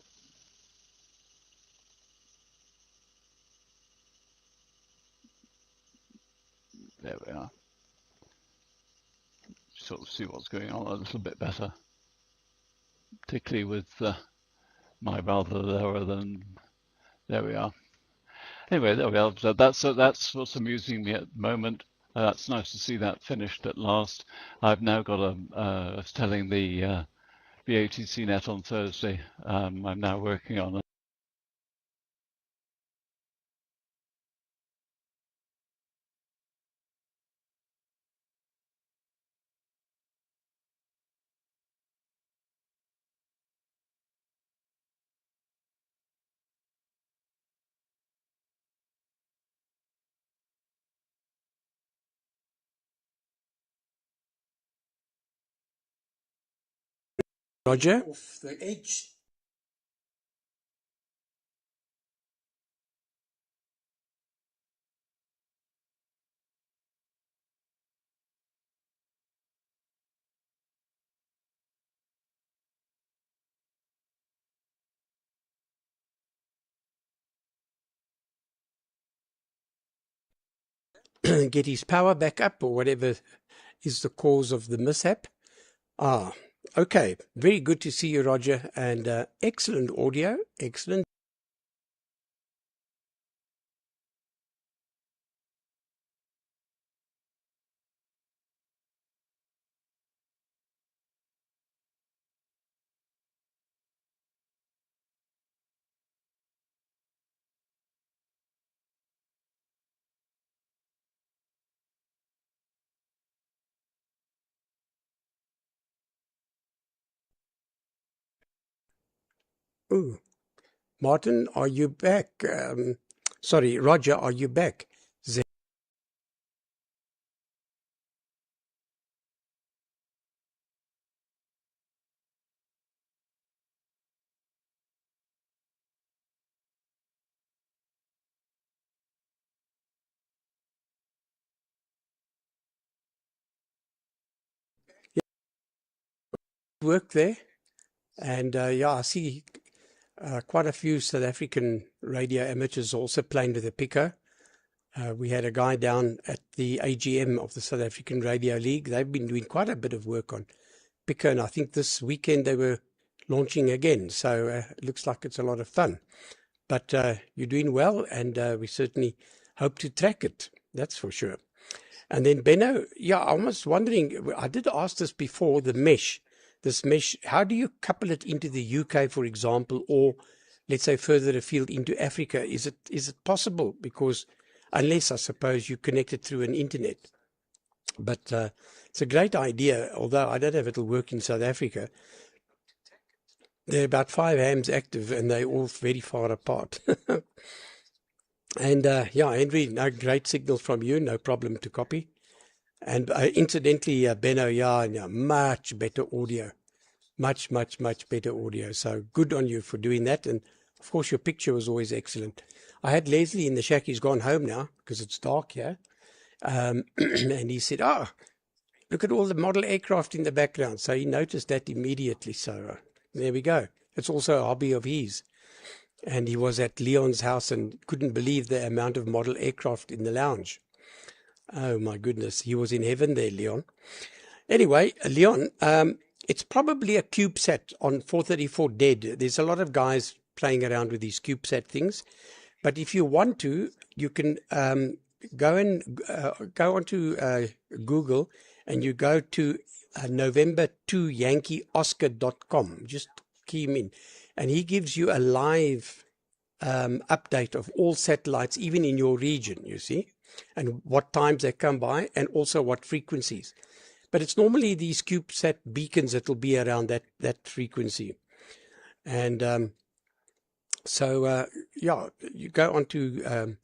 There we are. Sort of see what's going on a little bit better, particularly with my rather lower than. There we are. Anyway, there we are. So that's what's amusing me at the moment. It's nice to see that finished at last. I've now got I was telling the DATV Net on Thursday. I'm now working on Roger. Off the edge. Get his power back up or whatever is the cause of the mishap. Okay. Very good to see you, Roger, and excellent audio. Excellent. Ooh. Martin, are you back? Sorry, Roger, are you back? work there. And yeah, I see quite a few South African radio amateurs also playing with the Pico. We had a guy down at the AGM of the South African Radio League. They've been doing quite a bit of work on Pico, and I think this weekend they were launching again. So it looks like it's a lot of fun. But you're doing well, and we certainly hope to track it. That's for sure. And then Benno, yeah, I was wondering, I did ask this before, the mesh. This mesh, how do you couple it into the UK, for example, or let's say further afield into Africa? Is it possible? Because unless, I suppose, you connect it through an internet. But it's a great idea, although I don't know if it'll work in South Africa. There are about 5 hams active, and they're all very far apart. And yeah, Henry, no great signals from you, no problem to copy. And incidentally, Benno, yeah, much better audio. Much, much, much better audio. So good on you for doing that. And of course, your picture was always excellent. I had Leslie in the shack. He's gone home now because it's dark here. And he said, oh, look at all the model aircraft in the background. So he noticed that immediately. So there we go. It's also a hobby of his. And he was at Leon's house and couldn't believe the amount of model aircraft in the lounge. Oh, my goodness. He was in heaven there, Leon. Anyway, Leon, it's probably a CubeSat on 434 dead. There's a lot of guys playing around with these CubeSat things. But if you want to, you can go onto Google, and you go to November2YankeeOscar.com. Just key him in. And he gives you a live update of all satellites, even in your region, you see, and what times they come by, and also what frequencies. But it's normally these CubeSat beacons that will be around that frequency. And so, yeah, you go onto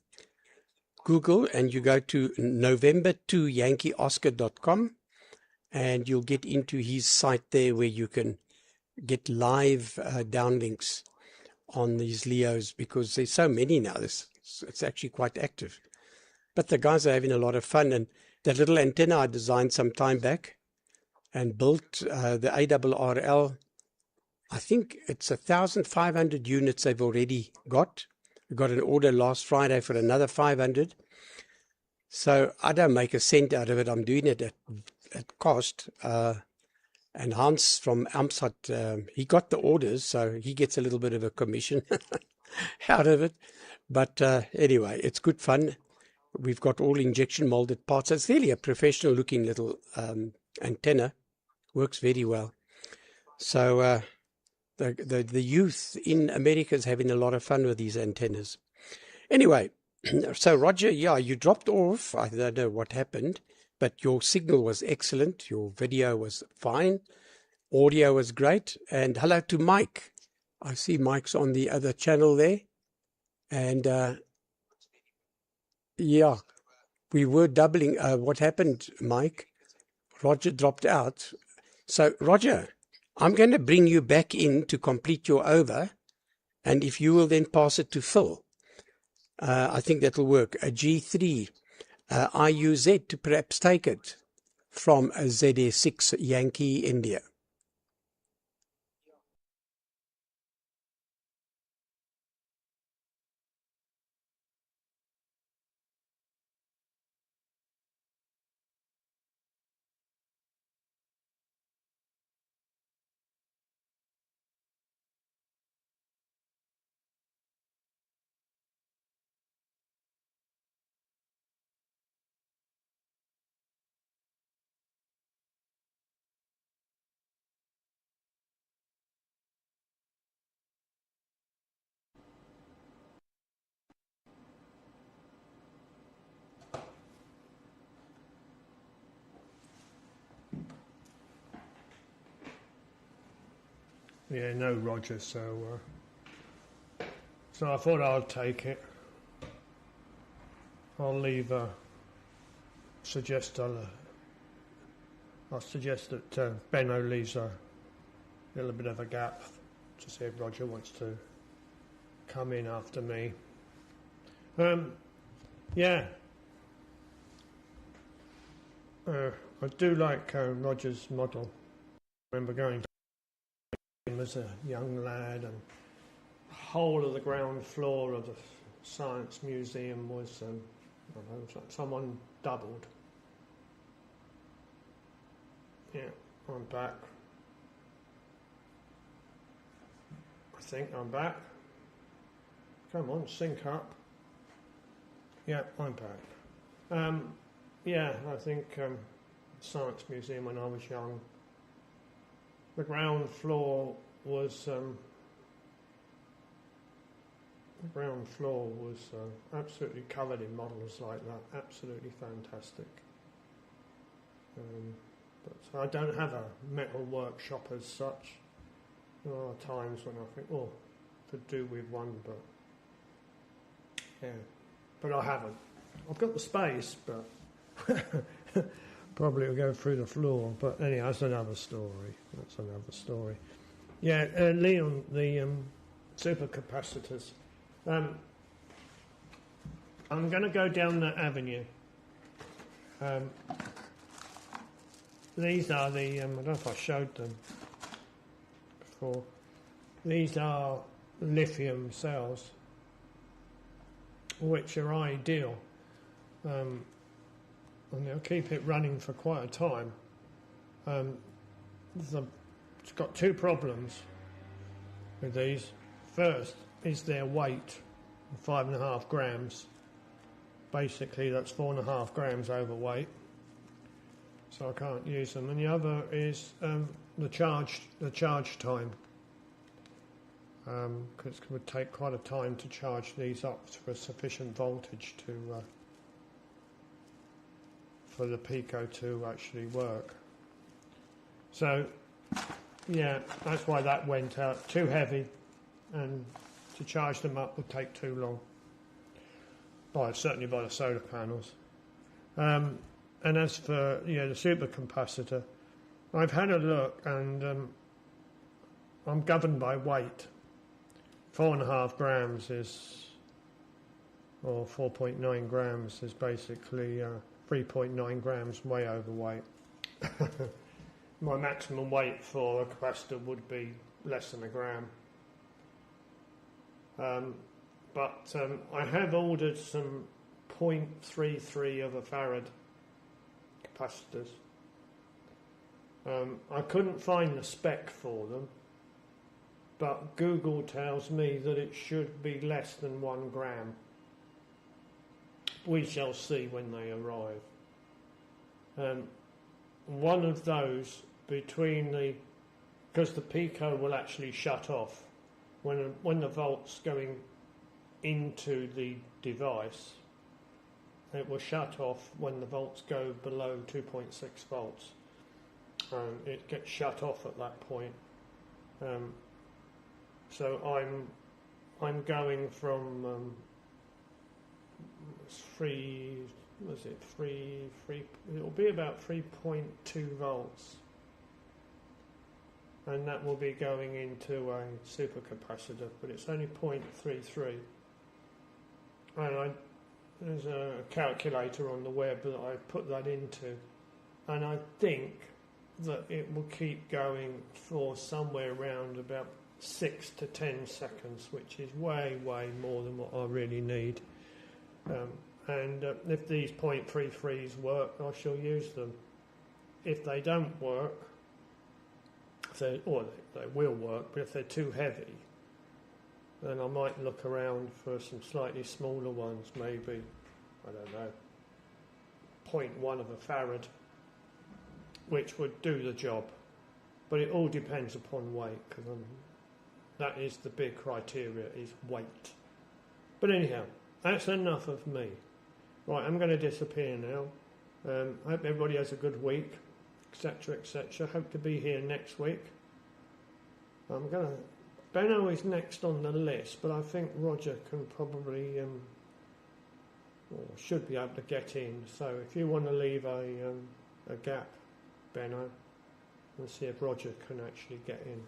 Google, and you go to November2YankeeOscar.com, and you'll get into his site there where you can get live downlinks on these LEOs, because there's so many now. It's actually quite active. But the guys are having a lot of fun. And that little antenna I designed some time back and built, the ARRL, I think it's 1,500 units they've already got. We got an order last Friday for another 500. So I don't make a cent out of it. I'm doing it at cost. And Hans from Amsterdam, he got the orders, so he gets a little bit of a commission out of it. But anyway, it's good fun. We've got all injection molded parts. It's really a professional looking little antenna. Works very well. So the youth in America is having a lot of fun with these antennas. Anyway, so Roger, yeah, you dropped off. I don't know what happened, but your signal was excellent. Your video was fine. Audio was great. And hello to Mike. I see Mike's on the other channel there. And yeah, we were doubling. What happened, Mike? Roger dropped out. So, Roger, I'm going to bring you back in to complete your over. And if you will then pass it to Phil, I think that'll work. A G3 IUZ to perhaps take it from a ZA6 Yankee India. Yeah, no Roger, so I thought I'd take it. I'll leave I'll suggest that Benno leaves a little bit of a gap to see if Roger wants to come in after me. Yeah. I do like Roger's model. I remember going as a young lad, and the whole of the ground floor of the Science Museum was, I don't know, it was like someone doubled. Yeah, I'm back. I think I'm back. Come on, sync up. Yeah, I'm back. Yeah, I think Science Museum when I was young, the ground floor was absolutely covered in models like that. Absolutely fantastic. But I don't have a metal workshop as such. There are times when I think, oh, could do with one, but yeah, but I haven't. I've got the space, but probably it'll go through the floor. But anyhow, that's another story. That's another story. Yeah, Leon, the supercapacitors. I'm going to go down that avenue. These are the, I don't know if I showed them before. These are lithium cells, which are ideal. And they'll keep it running for quite a time. It's got two problems with these. First is their weight, 5.5 grams. Basically, that's 4.5 grams overweight, so I can't use them. And the other is the charge time, because it would take quite a time to charge these up for sufficient voltage to for the Pico to actually work. So, yeah, that's why that went out. Too heavy, and to charge them up would take too long. Certainly by the solar panels. And as for the supercapacitor, I've had a look, and I'm governed by weight. 4.5 grams is, or 4.9 grams is basically 3.9 grams way overweight. My maximum weight for a capacitor would be less than a gram. But I have ordered some 0.33 of a farad capacitors. I couldn't find the spec for them, but Google tells me that it should be less than 1 gram. We shall see when they arrive. One of those because the Pico will actually shut off when the volt's going into the device. It will shut off when the volts go below 2.6 volts. It gets shut off at that point. So I'm going from it'll be about 3.2 volts, and that will be going into a supercapacitor, but it's only 0.33. And there's a calculator on the web that I put that into, and I think that it will keep going for somewhere around about 6 to 10 seconds, which is way more than what I really need. And if these 0.33s work, I shall use them. If they don't work, they will work, but if they're too heavy, then I might look around for some slightly smaller ones, maybe, I don't know, 0.1 of a farad, which would do the job. But it all depends upon weight, because that is the big criteria, is weight. But anyhow, that's enough of me. Right, I'm going to disappear now. Hope everybody has a good week, etc., etc. Hope to be here next week. Benno is next on the list, but I think Roger can probably, or should be able to get in. So if you want to leave a gap, Benno, and see if Roger can actually get in.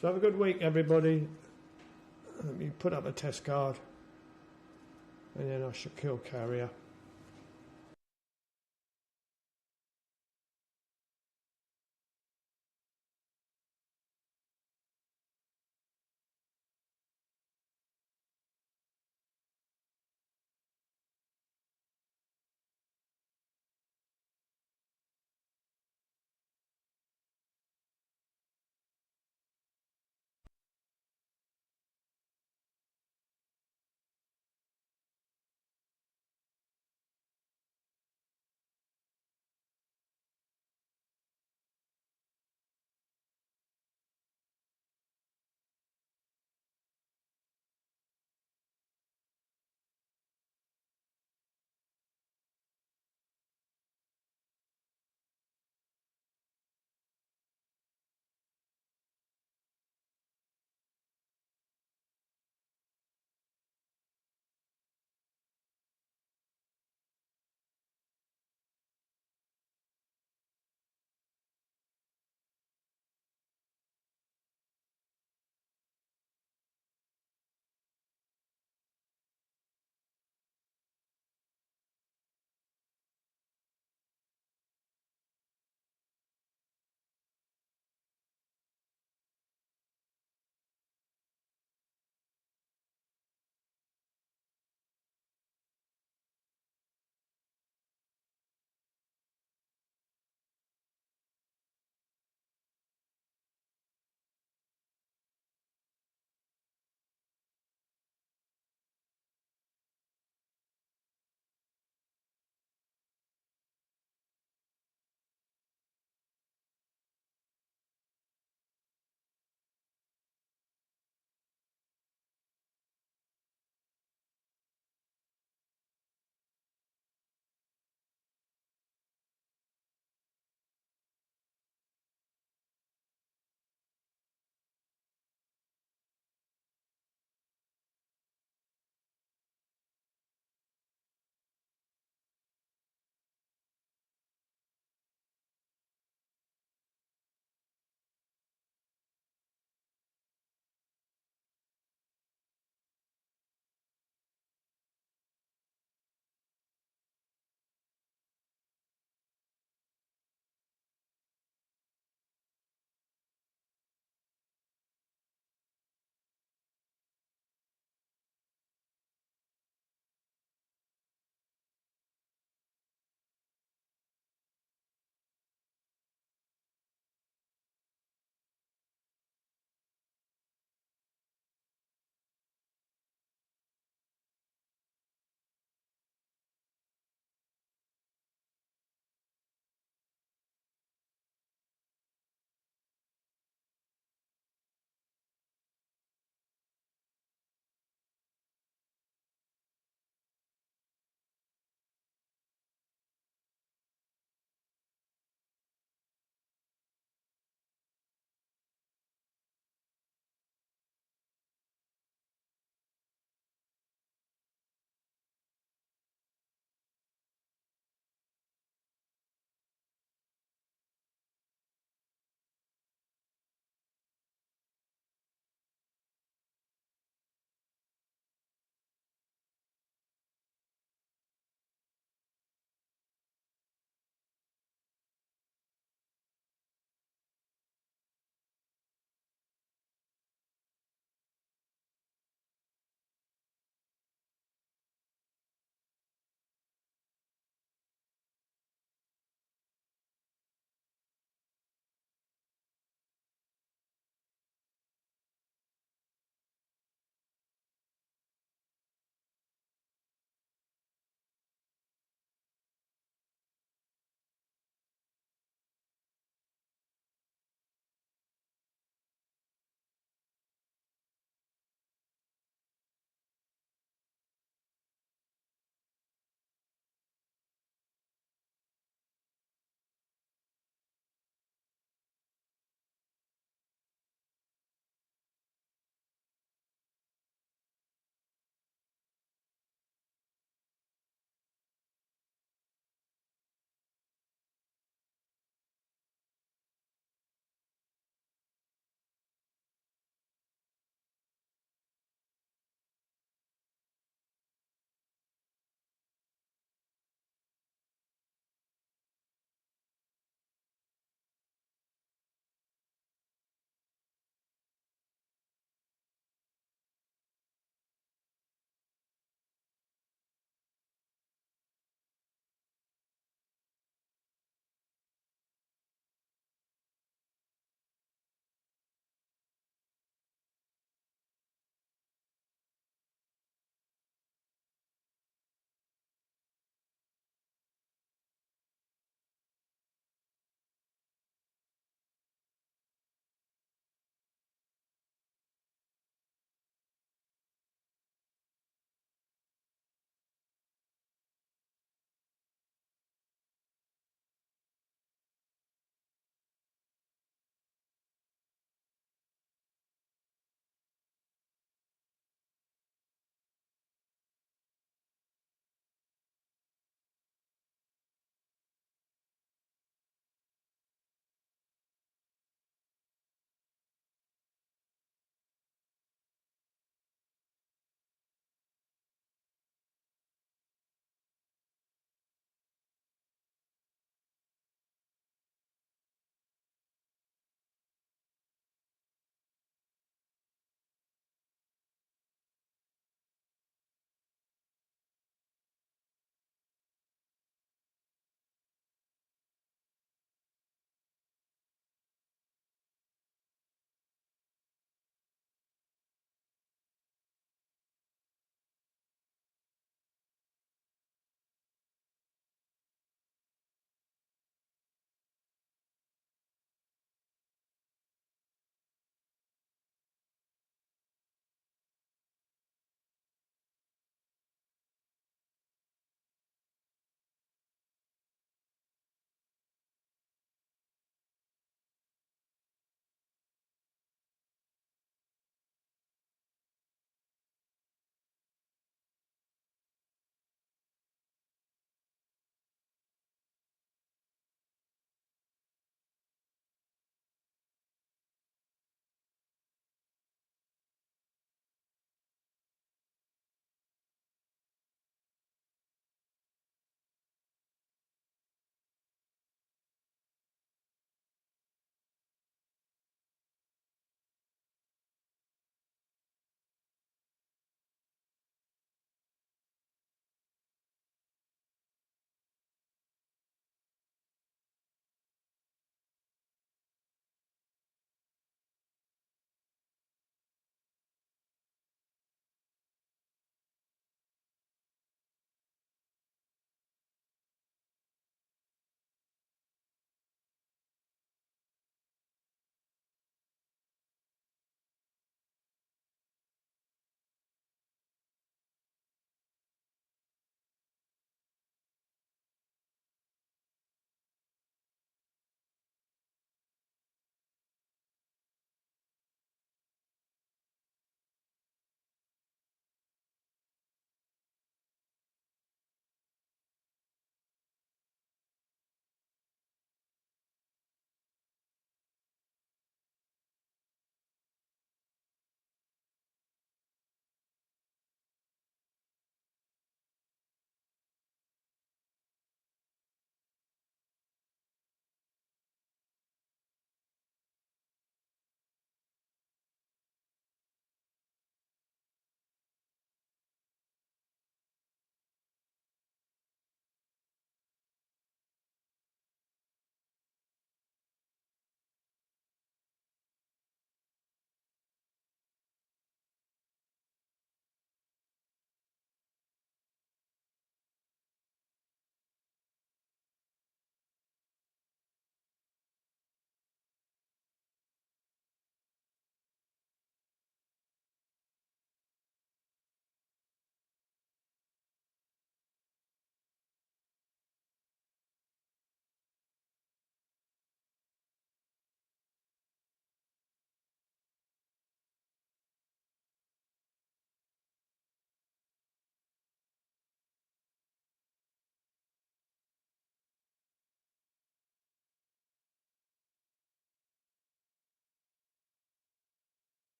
So have a good week, everybody. Let me put up a test card, and then I shall kill carrier.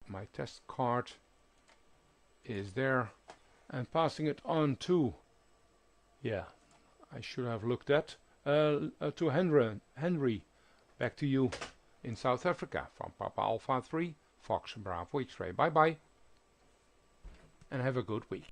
my test card is there, and passing it on to, yeah, I should have looked at, to Henry. Back to you in South Africa from Papa Alpha 3, Fox Bravo X-Ray. Bye bye, and have a good week.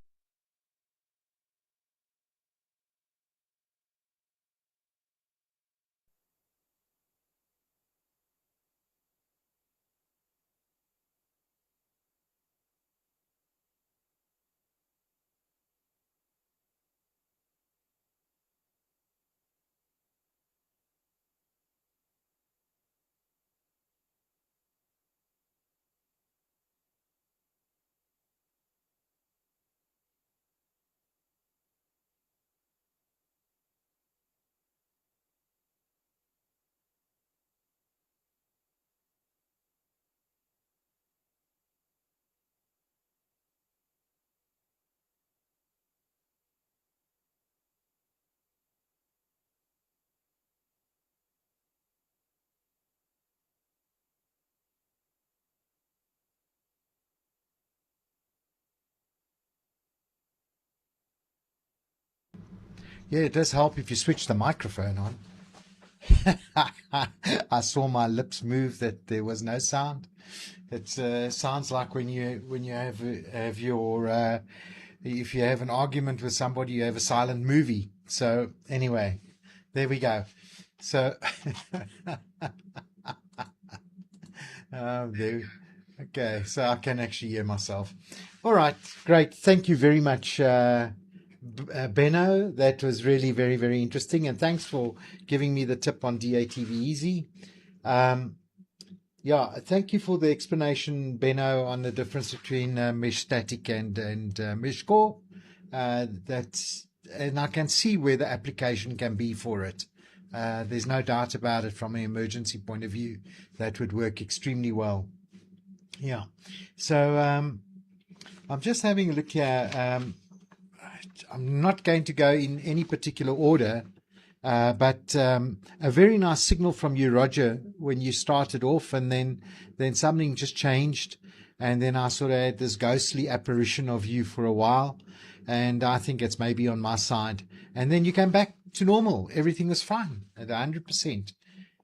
Yeah, it does help if you switch the microphone on. I saw my lips move that there was no sound. It sounds like when you have your if you have an argument with somebody, you have a silent movie. So anyway, there we go. So okay, so I can actually hear myself. All right, great. Thank you very much, Benno. That was really very, very interesting, and thanks for giving me the tip on DATV Easy. Yeah, thank you for the explanation, Benno, on the difference between mesh static and mesh core. And I can see where the application can be for it. There's no doubt about it. From an emergency point of view, that would work extremely well. Yeah. So I'm just having a look here. I'm not going to go in any particular order, but a very nice signal from you, Roger, when you started off, and then something just changed, and then I sort of had this ghostly apparition of you for a while, and I think it's maybe on my side, and then you came back to normal. Everything was fine at 100%.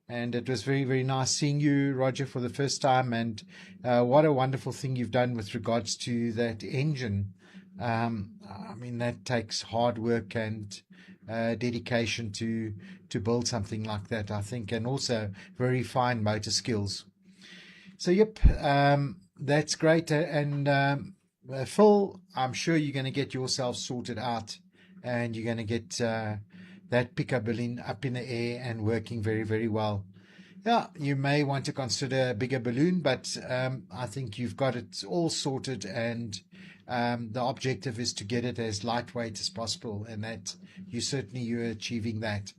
And it was very, very nice seeing you, Roger, for the first time. And what a wonderful thing you've done with regards to that engine. I mean, that takes hard work and dedication to build something like that, I think, and also very fine motor skills. So, yep, that's great. And Phil, I'm sure you're going to get yourself sorted out, and you're going to get that picker balloon up in the air and working very, very well. Yeah, you may want to consider a bigger balloon, but I think you've got it all sorted, and the objective is to get it as lightweight as possible, and that you're achieving that.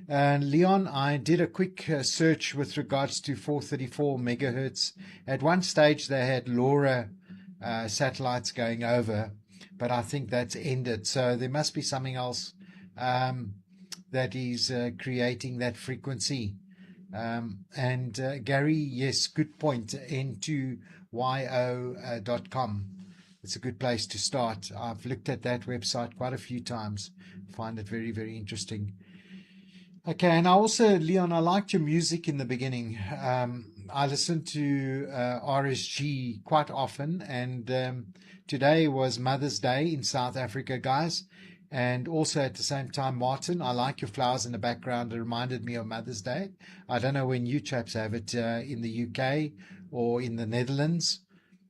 Leon, I did a quick search with regards to 434 megahertz. At one stage, they had LoRa satellites going over, but I think that's ended. So there must be something else that is creating that frequency. And Gary, yes, good point. N2yo.com. It's a good place to start. I've looked at that website quite a few times. Find it very, very interesting. Okay, and I also, Leon, I liked your music in the beginning. I listen to RSG quite often, and today was Mother's Day in South Africa, guys. And also at the same time, Martin, I like your flowers in the background. It reminded me of Mother's Day. I don't know when you chaps have it in the UK or in the Netherlands.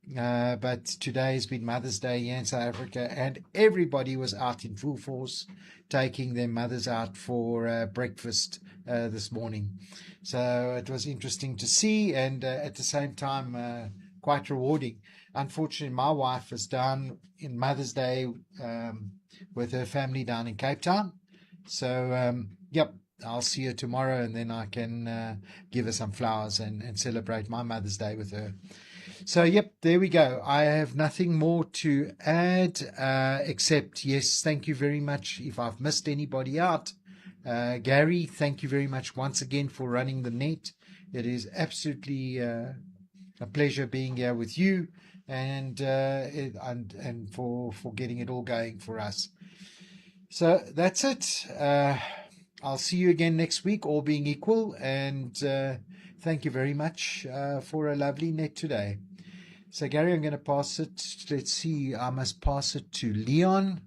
But today has been Mother's Day here in South Africa, and everybody was out in full force taking their mothers out for breakfast this morning. So it was interesting to see, and at the same time, quite rewarding. Unfortunately, my wife is down in Mother's Day with her family down in Cape Town. So, yep, I'll see her tomorrow, and then I can give her some flowers and celebrate my Mother's Day with her. So, yep, there we go. I have nothing more to add except, yes, thank you very much. If I've missed anybody out, Gary, thank you very much once again for running the net. It is absolutely a pleasure being here with you, and for getting it all going for us. So that's it. I'll see you again next week, all being equal, and thank you very much for a lovely net today. So Gary, I'm going to pass it. Let's see. I must pass it to Leon.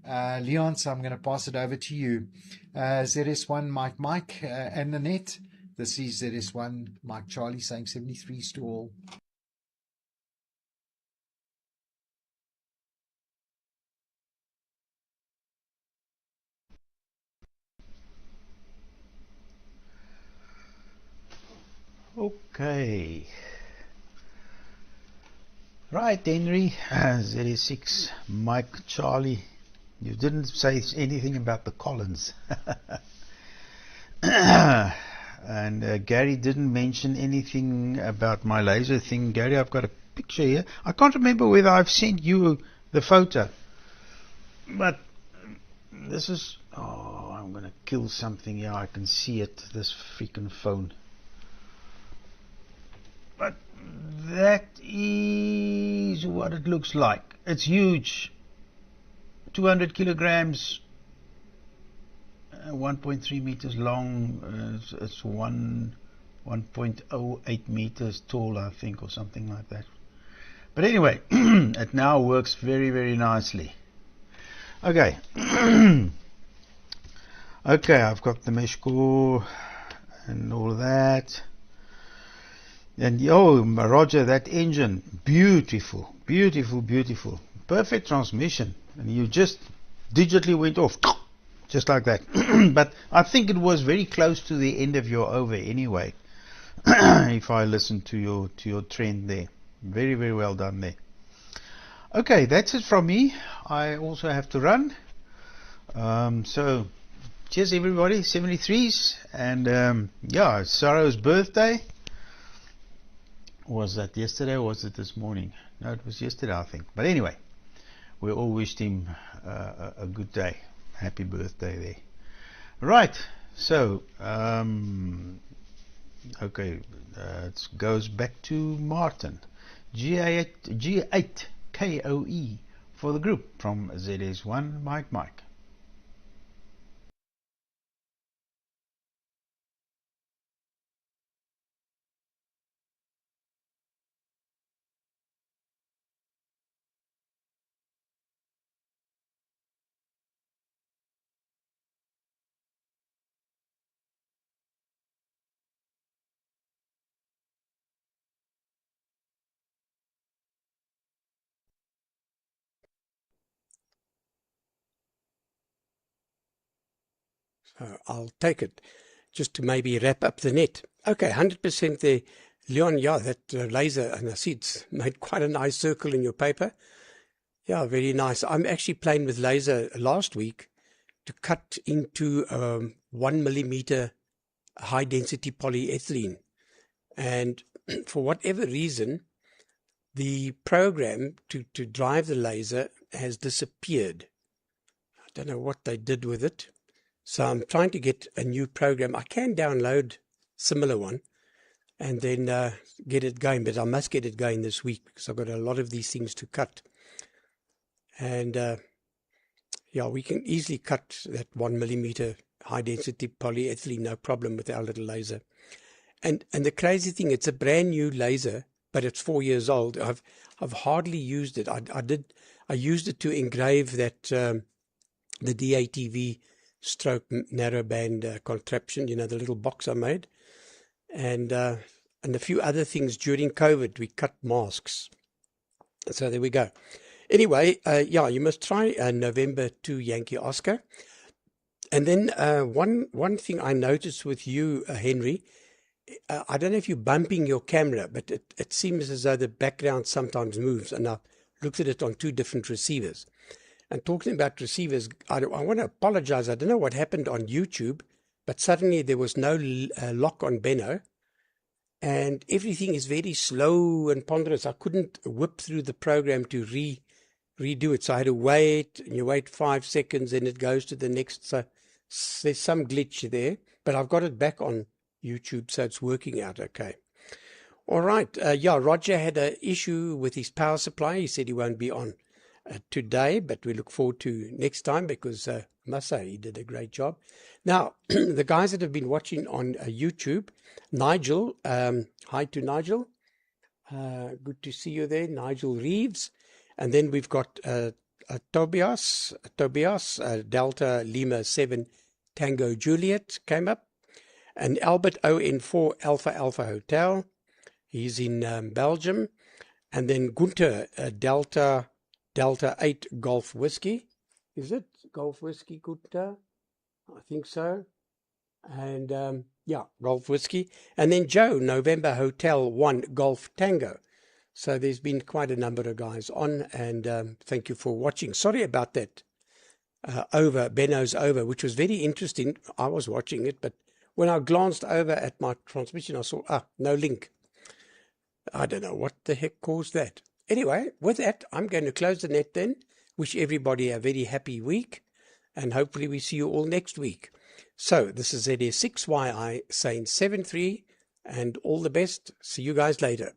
Leon, so I'm going to pass it over to you. ZS1 Mike and the net. This is ZS1 Mike Charlie saying 73 to all. Okay. Right, Henry. ZS6 Mike Charlie. You didn't say anything about the Collins. And Gary didn't mention anything about my laser thing. Gary, I've got a picture here. I can't remember whether I've sent you the photo. But this is... Oh, I'm going to kill something here. I can see it. This freaking phone. But that is what it looks like. It's huge. 200 kilograms. 1.3 meters long. It's 1.08 meters tall, I think, or something like that. But anyway, it now works very, very nicely. Okay. Okay, I've got the mesh core and all of that. And yo, Roger, that engine, beautiful, beautiful, beautiful. Perfect transmission. And you just digitally went off. Just like that. But I think it was very close to the end of your over anyway. If I listen to your trend there. Very, very well done there. Okay, that's it from me. I also have to run. So cheers everybody, 73s. And yeah, Saro's birthday. Was that yesterday or was it this morning? No, it was yesterday, I think. But anyway, we all wished him a good day. Happy birthday there. Right, so okay, it goes back to Martin. G8 KOE for the group from ZS1 Mike. So I'll take it just to maybe wrap up the net. Okay, 100% there. Leon, yeah, that laser, and I see it's made quite a nice circle in your paper. Yeah, very nice. I'm actually playing with laser last week to cut into 1 millimeter high density polyethylene. And for whatever reason, the program to drive the laser has disappeared. I don't know what they did with it. So I'm trying to get a new program. I can download a similar one and then get it going, but I must get it going this week because I've got a lot of these things to cut. And yeah, we can easily cut that 1 millimeter high density polyethylene, no problem with our little laser. And the crazy thing, it's a brand new laser, but it's 4 years old. I've hardly used it. I used it to engrave that the DATV stroke narrowband contraption, you know, the little box I made, and a few other things during COVID. We cut masks, so there we go. Anyway, yeah, you must try November 2 Yankee Oscar. And then one thing I noticed with you, Henry, I don't know if you're bumping your camera, but it seems as though the background sometimes moves, and I've looked at it on 2 different receivers. And talking about receivers, I want to apologize. I don't know what happened on YouTube, but suddenly there was no lock on Benno, and everything is very slow and ponderous. I couldn't whip through the program to redo it, so I had to wait, and you wait 5 seconds, and it goes to the next. So there's some glitch there, but I've got it back on YouTube, so it's working out okay. All right. Yeah, Roger had an issue with his power supply. He said he won't be on today, but we look forward to next time because I must say he did a great job. Now, the guys that have been watching on YouTube, Nigel, hi to Nigel. Good to see you there, Nigel Reeves. And then we've got Tobias, Delta Lima 7 Tango Juliet came up. And Albert ON4 Alpha Alpha Hotel. He's in Belgium. And then Gunter, Delta 8 Golf Whiskey. Is it Golf Whiskey, Gunter? I think so. And yeah, Golf Whiskey. And then Joe, November Hotel 1 Golf Tango. So there's been quite a number of guys on, and thank you for watching. Sorry about that Benno's over, which was very interesting. I was watching it, but when I glanced over at my transmission, I saw, no link. I don't know what the heck caused that. Anyway, with that, I'm going to close the net then. Wish everybody a very happy week, and hopefully we see you all next week. So this is ZS6YI saying 73, and all the best. See you guys later.